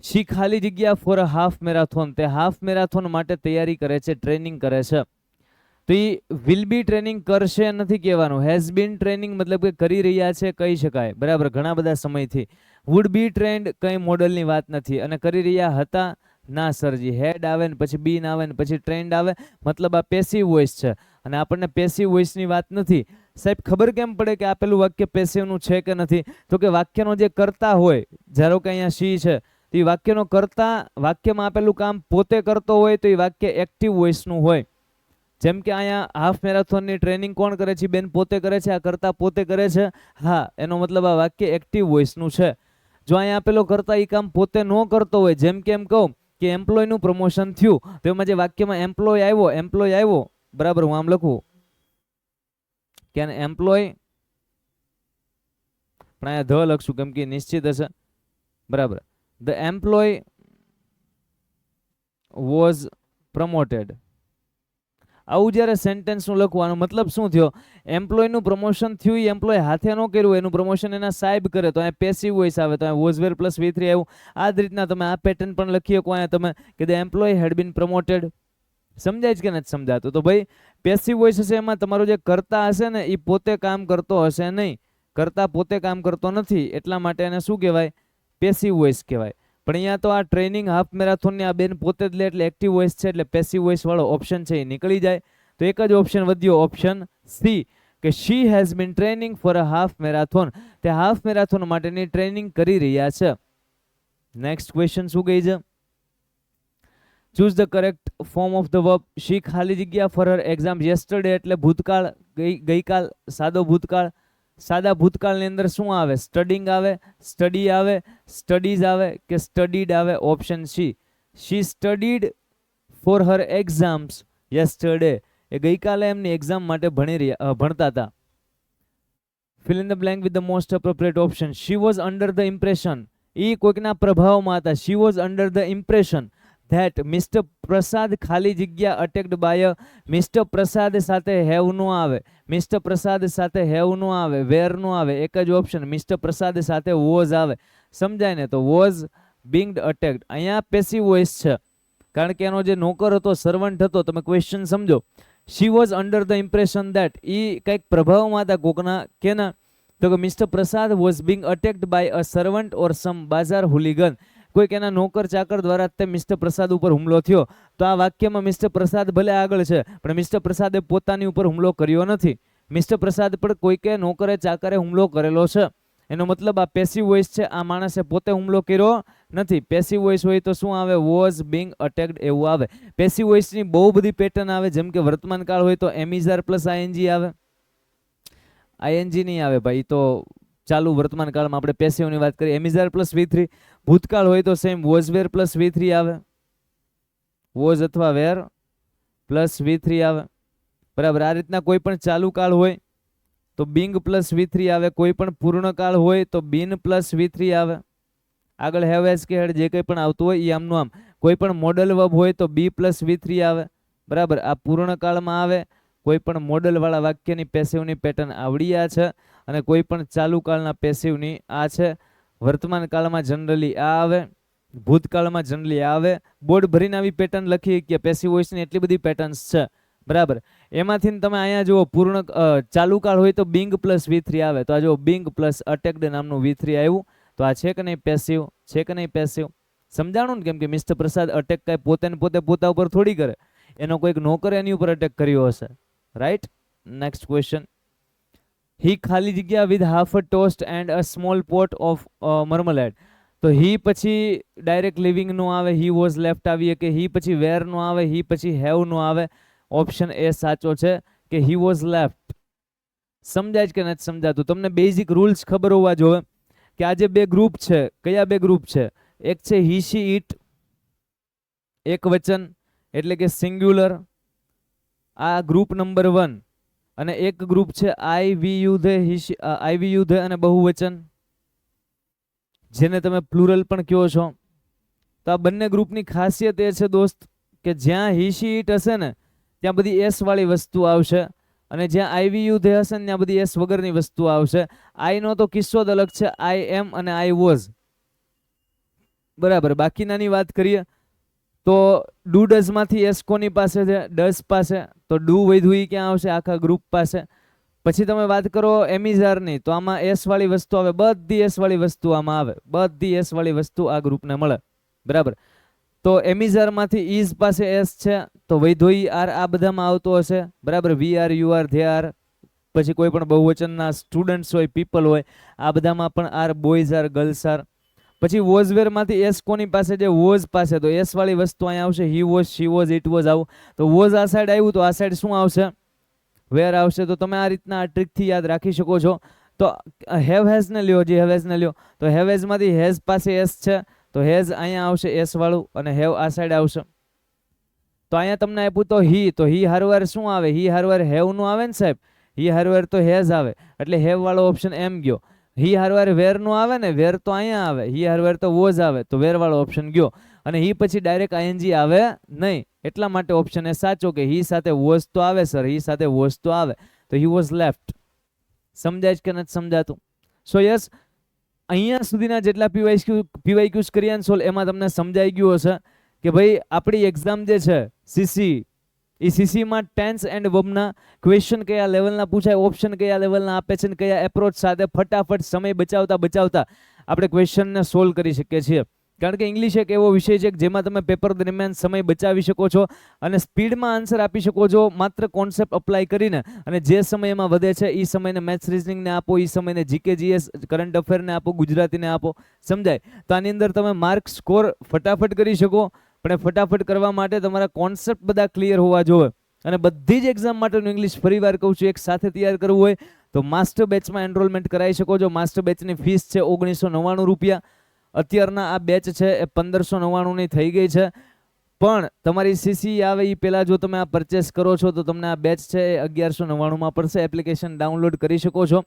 શી ખાલી જગ્યા ફોર અ હાફ મેરાથોન, તે હાફ મેરાથોન માટે તૈયારી કરે છે, ટ્રેનિંગ કરે છે. તો એ વિલ બી ટ્રેનિંગ કરશે નથી કહેવાનું. હેઝ બીન ટ્રેનિંગ મતલબ કે કરી રહ્યા છે કહી શકાય, બરાબર, ઘણા બધા સમયથી. વુડ બી ટ્રેન્ડ કઈ મોડલની વાત નથી. અને કરી રહ્યા હતા ના સરજી. હેડ આવે ને પછી બીન આવે ને પછી ટ્રેન્ડ આવે, મતલબ આ પેસિવ વોઇસ છે અને આપણને પેસિવ વોઇસની વાત નથી. સાહેબ ખબર કેમ પડે કે આપેલું વાક્ય પેસિવનું છે કે નથી? તો કે વાક્યનો જે કરતા હોય, ધારો કે અહીંયા શી છે, તો એ વાક્યનો કરતા વાક્યમાં આપેલું કામ પોતે કરતો હોય તો એ વાક્ય એક્ટિવ વોઇસનું હોય. જેમ કે અહીંયા હાફ મેરાથોનની ટ્રેનિંગ કોણ કરે છે? બેન પોતે કરે છે. આ કરતા પોતે કરે છે, હા, એનો મતલબ આ વાક્ય એક્ટિવ વોઇસનું છે. જો અહીંયા આપેલો કરતા એ કામ પોતે ન કરતો હોય, જેમ કે એમ કહું કે એમ્પ્લોયનું પ્રમોશન થયું, તો એમાં જે વાક્યમાં એમ્પ્લોય આવ્યો, બરાબર, હું આમ લખું કે એમ્પ્લોય, પણ અહીંયા ધ લખશું કેમ કે નિશ્ચિત હશે, બરાબર. The employee was promoted. આવું જ્યારે સેન્ટેન્સનું લખવાનું મતલબ શું થયો? એમ્પ્લોયનું પ્રમોશન થયું, એ એમ્પ્લોય હાથે ન કર્યું, એનું પ્રમોશન એના સાહેબ કરે, તો અહીંયા પેસિવ વોઇસ આવે. તો અહીંયા વોઝ વેર પ્લસ V3 આવ્યું. આ જ રીતના તમે આ પેટર્ન પણ લખી શકો અહીંયા તમે કે the employee had been promoted. સમજાય છે કે નથી સમજાતું? તો ભાઈ પેસિવ વોઇસ હશે, એમાં તમારો જે કરતા હશે ને એ પોતે કામ કરતો હશે નહીં, કરતા પોતે કામ કરતો નથી, એટલા માટે એને શું કહેવાય? પેસિવ વોઇસ કહેવાય. પણ અહીંયા તો આ ટ્રેનિંગ હાફ મેરાથોનની આ બેન પોતે જ લે એટલે એક્ટિવ વોઇસ છે, એટલે પેસિવ વોઇસ વાળો ઓપ્શન છે એ નીકળી જાય. તો એક જ ઓપ્શન વધ્યો, ઓપ્શન સી, કે she has been training for a half marathon. તે હાફ મેરાથોન માટેની ટ્રેનિંગ કરી રહ્યા છે. નેક્સ્ટ ક્વેશ્ચન શું કહે છે? Choose the correct form of the verb. She ખાલી જગ્યા ફોર હર એક્ઝામ યસ્ટરડે એટલે ભૂતકાળ, ગઈકાલ, સાદો ભૂતકાળ. સાદા ભૂતકાળની અંદર શું આવે? સ્ટડિંગ આવે, સ્ટડી આવે, સ્ટડીઝ આવે કે સ્ટડીડ આવે? Option C, she studied for her exams yesterday. એ ગઈકાલે એમની એક્ઝામ માટે ભણતા હતા. Fill in the blank with the most appropriate option. She was under the impression. એ કોઈકના પ્રભાવમાં હતા. She was under the impression that mister Prasad ખાલી જગ્યા અટેક્ડ બાય. મિસ્ટર પ્રસાદ સાથે હેવ નો આવે, મિસ્ટર પ્રસાદ સાથે હેવ નો આવે, વેર નો આવે. એક જ ઓપ્શન મિસ્ટર પ્રસાદ સાથે વોઝ આવે. સમજાય ને? તો વોઝ બીંગ અટેક્ડ. અહીંયા પેસિવ વોઇસ છે, કારણ કે એનો જે નોકર હતો, સર્વન્ટ હતો. તમે ક્વેશ્ચન સમજો. She was under the impression that, એ કંઈક પ્રભાવમાં હતા કોકના, કેના? તો કે mister Prasad was being attacked by a servant or some bazaar hooligan. કોઈક એના નોકર ચાકર દ્વારા તે મિસ્ટર પ્રસાદ ઉપર હુમલો થયો. તો આ વાક્યમાં મિસ્ટર પ્રસાદ ભલે આગળ છે, પણ મિસ્ટર પ્રસાદે પોતાની ઉપર હુમલો કર્યો નથી. મિસ્ટર પ્રસાદ પર કોઈકે નોકરે ચાકરે હુમલો કરેલો છે. એનો મતલબ આ પેસિવ વોઇસ છે. આ માણસે પોતે હુમલો કર્યો નથી. પેસિવ વોઇસ હોય તો શું આવે? વોઝ બીંગ અટેક્ડ એવું આવે. પેસિવ વોઇસની બહુ બધી પેટર્ન આવે, જેમ કે વર્તમાન કાળ હોય તો એમિઝાર પ્લસ આઈએનજી આવે. આઈએનજી નહીં આવે ભાઈ, તો ચાલુ વર્તમાન કાળમાં આપણે પેસિવની વાત કરીએ. એમિઝાર પ્લસ V3. ભૂતકાળ હોય તો same was wear plus V3 આવે. વોઝ અથવા વેર પ્લસ V3 આવે. બરાબર. આ રીતના કોઈ પણ ચાલુ કાળ હોય તો બિંગ પ્લસ V3 આવે. કોઈ પણ પૂર્ણકાળ હોય તો બીન પ્લસ V3 આવે. આગળ હેવ હેઝ કે હેડ જે કંઈ પણ આવતું હોય એ આમનું આમ. કોઈ પણ મોડલ વર્બ હોય તો બી પ્લસ V3 આવે. બરાબર. આ પૂર્ણકાળમાં આવે. કોઈ પણ મોડલ વાળા વાક્યની પેસિવની પેટર્ન આવડી આ છે, અને કોઈ પણ ચાલુ કાળના પેસિવની આ છે. વર્તમાન કાળમાં જનરલી આ આવે, ભૂતકાળમાં જનરલી આ આવે. બોર્ડ ભરીને આવી પેટર્ન લખી કે પેસિવ વોઇસની એટલી બધી પેટર્ન્સ છે. બરાબર. એમાંથી તમે અહીંયા જુઓ, પૂર્ણ ચાલુ કાળ હોય તો બિંગ પ્લસ V3 આવે. તો આ જો બિંગ પ્લસ અટેક્ડ નામનું V3 આવ્યું. તો આ છે કે નહીં પેસિવ? છે કે નહીં પેસિવ? સમજાણું ને? કેમ કે મિસ્ટર પ્રસાદ અટેક કાંઈ પોતે ને પોતે પોતા ઉપર થોડી કરે, એનો કોઈક નોકર એની ઉપર અટેક કર્યો હશે. રાઈટ. Next question. હી ખાલી જગ્યા with half a toast and a small pot of marmalade. તો હી પછી ડાયરેક્ટ લિવિંગ નો આવે, હી વોઝ લેફ્ટ આવીએ, કે હી પછી વેર નો આવે, હી પછી હેવ નો આવે. ઓપ્શન એ સાચો છે કે હી વોઝ લેફ્ટ. સમજાય છે કે નથી સમજાતું? તમને બેઝિક રૂલ્સ ખબર હોવા જોઈએ કે આ જે બે ગ્રુપ છે, કયા બે ગ્રુપ છે? એક છે હી શી ઇટ, એક વચન એટલે કે સિંગ્યુલર, આ ગ્રુપ નંબર 1. અને એક ગ્રુપ છે I we you they, I we you they અને બહુવચન, જેને તમે પ્લુરલ પણ કહો છો. તો આ બંને ગ્રુપની ખાસિયત એ છે દોસ્ત કે જ્યાં હી શી ઇટ હશે ને ત્યાં બધી એસ વાળી વસ્તુ આવશે, અને જ્યાં આઈ વી યુ ધે હશે ને ત્યાં બધી એસ વગરની વસ્તુ આવશે. આઈ નો તો કિસ્સો જ અલગ છે, આઈ એમ અને આઈ વોઝ. બરાબર. બાકીનાની વાત કરીએ તો ડુ ડઝ માંથી એસ કોની પાસે છે? ડઝ પાસે. તો ડુ વધ્યું એ ક્યાં આવશે? આખા ગ્રુપ પાસે. પછી તમે વાત કરો એમિઝારની, તો આમાં એસ વાળી વસ્તુ આવે. બધી એસ વાળી વસ્તુ આમાં આવે. બધી એસ વાળી વસ્તુ આ ગ્રુપને મળે. બરાબર. તો એમિઝાર માંથી ઇઝ પાસે એસ છે, તો વૈધોઈ આર આ બધામાં આવતો હશે. બરાબર. We are, you are, they are. પછી કોઈ પણ બહુવચનના સ્ટુડન્ટ્સ હોય, પીપલ હોય, આ બધામાં પણ are. Boys are, girls are. પછી વોઝવેર માંથી એસ કોની પાસે છે? વોઝ પાસે. તો એસ વાળી વસ્તુ અહીંયા આવશે. He was, she was, it was આવું. તો વોઝ આ સાઈડ આવ્યું, તો આ સાઈડ શું આવશે? વેર આવશે. તો તમે આ રીતના આ ટ્રીકથી યાદ રાખી શકો છો. તો હેવ હેઝ ને લ્યો, જે હેવ હેઝ ને લ્યો, તો હેવ હેઝ માંથી હેઝ પાસે એસ છે, તો હેઝ અહીંયા આવશે એસ વાળું, અને હેવ આ સાઈડ આવશે. તો અહીંયા તમને આપ્યું તો હી, તો હી હરવાર શું આવે? હી હરવાર હેવ નું આવે ને સાહેબ. હી હરવાર તો હેઝ આવે, એટલે હેવ વાળો ઓપ્શન એમ ગયો. હી હરવાર વેર નો આવે ને, વેર તો અહીંયા આવે. હી હરવાર તો વોઝ આવે, તો વેર વાળો ઓપ્શન ગયો. અને હી પછી ડાયરેક્ટ આઈએનજી આવે નહીં, એટલા માટે ઓપ્શન એ સાચો કે હી સાથે વોઝ તો આવે સર, હી સાથે વોઝ તો આવે. તો હી વોઝ લેફ્ટ. સમજાય છે કે નથી સમજાતું? સો યસ, અહીંયા સુધીના જેટલા પીવાયક્યુઝ કર્યા ને સોલ્વ, એમાં તમને સમજાઈ ગયું હશે કે ભાઈ આપણી એક્ઝામ જે છે સીસી, એ સીસીમાં ટેન્સ એન્ડ વર્બના ક્વેશ્ચન કયા લેવલના પૂછાય, ઓપ્શન કયા લેવલના આપે છે, ને કયા એપ્રોચ સાથે ફટાફટ સમય બચાવતા આપણે ક્વેશ્ચનને સોલ્વ કરી શકીએ છીએ. કારણ કે ઇંગ્લિશ એક એવો વિષય છે કે જેમાં તમે પેપર દરમિયાન સમય બચાવી શકો છો અને સ્પીડમાં આન્સર આપી શકો છો માત્ર કોન્સેપ્ટ અપ્લાય કરીને. અને જે સમય એમાં વધે છે એ સમયને મેથ્સ રિઝનિંગને આપો, એ સમયને જીકે જીએસ કરંટ અફેરને આપો, ગુજરાતીને આપો. સમજાય? તો આની અંદર તમે માર્ક સ્કોર ફટાફટ કરી શકો, પણ ફટાફટ કરવા માટે તમારા કોન્સેપ્ટ બધા ક્લિયર હોવા જોઈએ. અને બધી જ એક્ઝામ માટેનું ઇંગ્લિશ ફરીવાર કહું છું, એક સાથે તૈયાર કરવું હોય તો માસ્ટર બેચમાં એનરોલમેન્ટ કરાવી શકો છો. માસ્ટર બેચની ફીસ છે 1999 રૂપિયા. અત્યારના આ બેચ છે એ 1599ની થઈ ગઈ છે. પણ તમારી સીસી આવે એ પહેલાં જો તમે આ પરચેસ કરો છો તો તમને આ બેચ છે એ 1199માં પડશે. એપ્લિકેશન ડાઉનલોડ કરી શકો છો.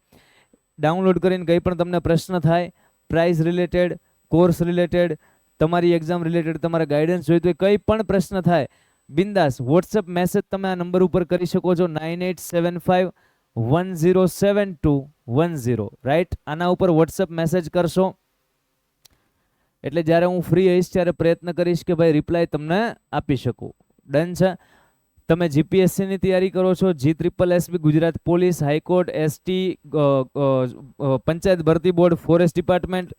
ડાઉનલોડ કરીને કંઈ પણ તમને પ્રશ્ન થાય, પ્રાઇસ રિલેટેડ, કોર્સ રિલેટેડ, તમારી એક્ઝામ રિલેટેડ, તમારા ગાઈડન્સ જોઈતું હોય, કંઈ પણ પ્રશ્ન થાય, બિંદાસ વોટ્સએપ મેસેજ તમે આ નંબર ઉપર કરી શકો છો 9875107210. રાઈટ? આના ઉપર વોટ્સએપ મેસેજ કરશો એટલે જ્યારે હું ફ્રી હઈશ ત્યારે પ્રયત્ન કરીશ કે ભાઈ રિપ્લાય તમને આપી શકું. ડન છે? તમે જીપીએસસીની તૈયારી કરો છો, G SSSB, Gujarat police, high court, ST, panchayat ભરતી બોર્ડ, ફોરેસ્ટ ડિપાર્ટમેન્ટ,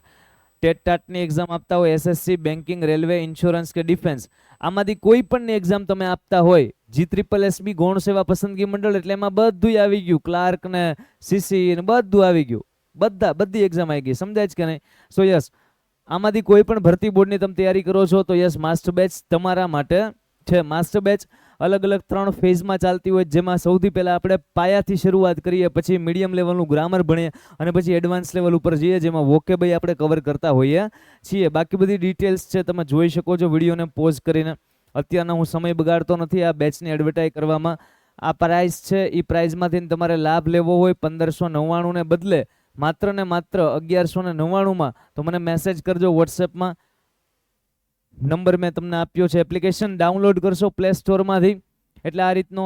ટેટ ટાટની એક્ઝામ આપતા હોય, એસએસસી, બેન્કિંગ, રેલવે, ઇન્સ્યોરન્સ કે ડિફેન્સ, આમાંથી કોઈ પણની એક્ઝામ તમે આપતા હોય, G SSSB ગૌણ સેવા પસંદગી મંડળ એટલે એમાં બધું આવી ગયું, ક્લાર્ક ને સીસી ને બધું આવી ગયું, બધી એક્ઝામ આવી ગઈ. સમજાય છે કે નહીં? સો યસ, આમાંથી કોઈ પણ ભરતી બોર્ડની તમે તૈયારી કરો છો તો યસ માસ્ટર બેચ તમારા માટે છે. માસ્ટર બેચ અલગ અલગ 3 ફેઝમાં ચાલતી હોય, જેમાં સૌથી પહેલાં આપણે પાયાથી શરૂઆત કરીએ, પછી મીડિયમ લેવલનું ગ્રામર ભણીએ અને પછી એડવાન્સ લેવલ ઉપર જઈએ, જેમાં વોકેબય આપણે કવર કરતા હોઈએ છીએ. બાકી બધી ડિટેલ્સ છે તમે જોઈ શકો છો વિડીયોને પોઝ કરીને. અત્યારના હું સમય બગાડતો નથી આ બેચની એડવર્ટાઈઝ કરવામાં. આ પ્રાઇસ છે એ પ્રાઇઝમાંથી તમારે લાભ લેવો હોય 1599 ને બદલે માત્ર ને માત્ર 1199માં તો મને મેસેજ કરજો વોટ્સએપમાં. નંબર મેં તમને આપ્યો છે. એપ્લિકેશન ડાઉનલોડ કરશો પ્લે સ્ટોરમાંથી એટલે આ રીતનો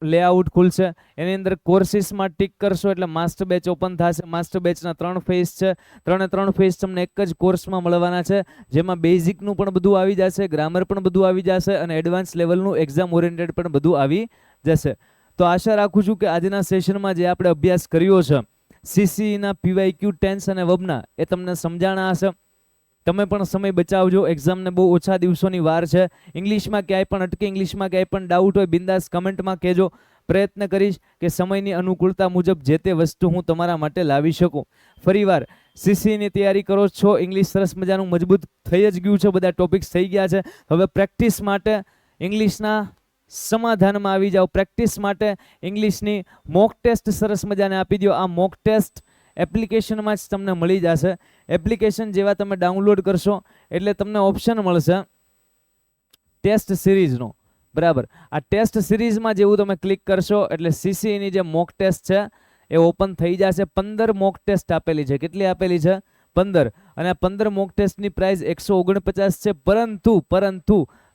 લેઆઉટ ખુલશે. એની અંદર કોર્સિસમાં ટિક કરશો એટલે માસ્ટર બેચ ઓપન થશે. માસ્ટર બેચના 3 ફેઝ છે. 3 ફેઝ તમને એક જ કોર્સમાં મળવાના છે, જેમાં બેઝિકનું પણ બધું આવી જશે, ગ્રામર પણ બધું આવી જશે અને એડવાન્સ લેવલનું એક્ઝામ ઓરિએન્ટેડ પણ બધું આવી જશે. તો આશા રાખું છું કે આજના સેશનમાં જે આપણે અભ્યાસ કર્યો છે સીસીના PYQ ટેન્સ અને વર્બના એ તમને સમજાણા હશે. તમે પણ સમય બચાવજો, એક્ઝામને બહુ ઓછા દિવસોની વાર છે. ઇંગ્લિશમાં ક્યાંય પણ અટકે, ઇંગ્લિશમાં ક્યાંય પણ ડાઉટ હોય, બિંદાસ કમેન્ટમાં કહેજો. પ્રયત્ન કરીશ કે સમયની અનુકૂળતા મુજબ જે તે વસ્તુ હું તમારા માટે લાવી શકું. ફરીવાર સીસીની તૈયારી કરો છો, ઇંગ્લિશ સરસ મજાનું મજબૂત થઈ જ ગયું છે, બધા ટોપિક્સ થઈ ગયા છે. હવે પ્રેક્ટિસ માટે ઇંગ્લિશના સમાધાનમાં આવી જાઓ. પ્રેક્ટિસ માટે ઇંગ્લિશની મોક ટેસ્ટ સરસ મજાને આપી દો. આ મોક ટેસ્ટ એપ્લિકેશનમાં જ તમને મળી જશે. એપ્લિકેશન જેવા તમે ડાઉનલોડ કરશો એટલે તમને ઓપ્શન મળશે ટેસ્ટ સિરીઝનો. બરાબર? આ ટેસ્ટ સિરીઝમાં જેવું તમે ક્લિક કરશો એટલે સીસીની જે મોક ટેસ્ટ છે એ ઓપન થઈ જશે. 15 મોક ટેસ્ટ આપેલી છે. કેટલી આપેલી છે? 15. અને આ 15 મોક ટેસ્ટની પ્રાઇસ 149 છે. પરંતુ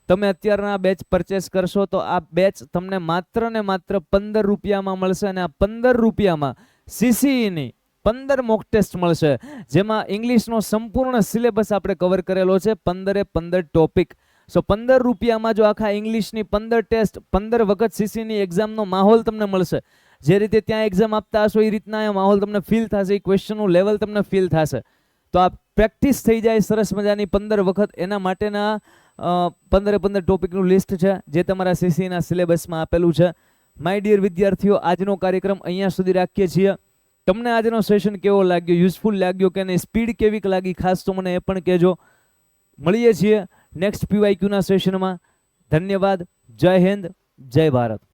તમે અત્યારના બેચ પરચેસ કરશો તો આ બેચ તમને માત્ર ને માત્ર 15 રૂપિયામાં મળશે. અને આ 15 રૂપિયામાં સીસીની 15 મોક ટેસ્ટ મળશે, જેમાં ઇંગ્લિશનો સંપૂર્ણ સિલેબસ આપણે કવર કરેલો છે, 15 ટોપિક. સો 15 રૂપિયામાં જો આખા ઇંગ્લિશની 15 ટેસ્ટ 15 વખત સીસીની એક્ઝામનો માહોલ તમને મળશે. જે રીતે ત્યાં એક્ઝામ આપતા હશો એ રીતના આ માહોલ તમને ફીલ થશે, એ ક્વેશ્ચનનું લેવલ તમને ફીલ થશે. તો આ પ્રેક્ટિસ થઈ જાય સરસ મજાની 15 વખત. એના માટેના 15 ટોપિકનું લિસ્ટ છે જે તમારા સીસીના સિલેબસમાં આપેલું છે. માય ડિયર વિદ્યાર્થીઓ, આજનો કાર્યક્રમ અહીંયા સુધી રાખીએ છીએ. તમને આજનો સેશન કેવો લાગ્યો, યુઝફુલ લાગ્યો કે નહીં, સ્પીડ કેવીક લાગી, ખાસ તો મને એ પણ કહેજો. મળીએ છીએ નેક્સ્ટ PYQના સેશનમાં. ધન્યવાદ. જય હિન્દ, જય ભારત.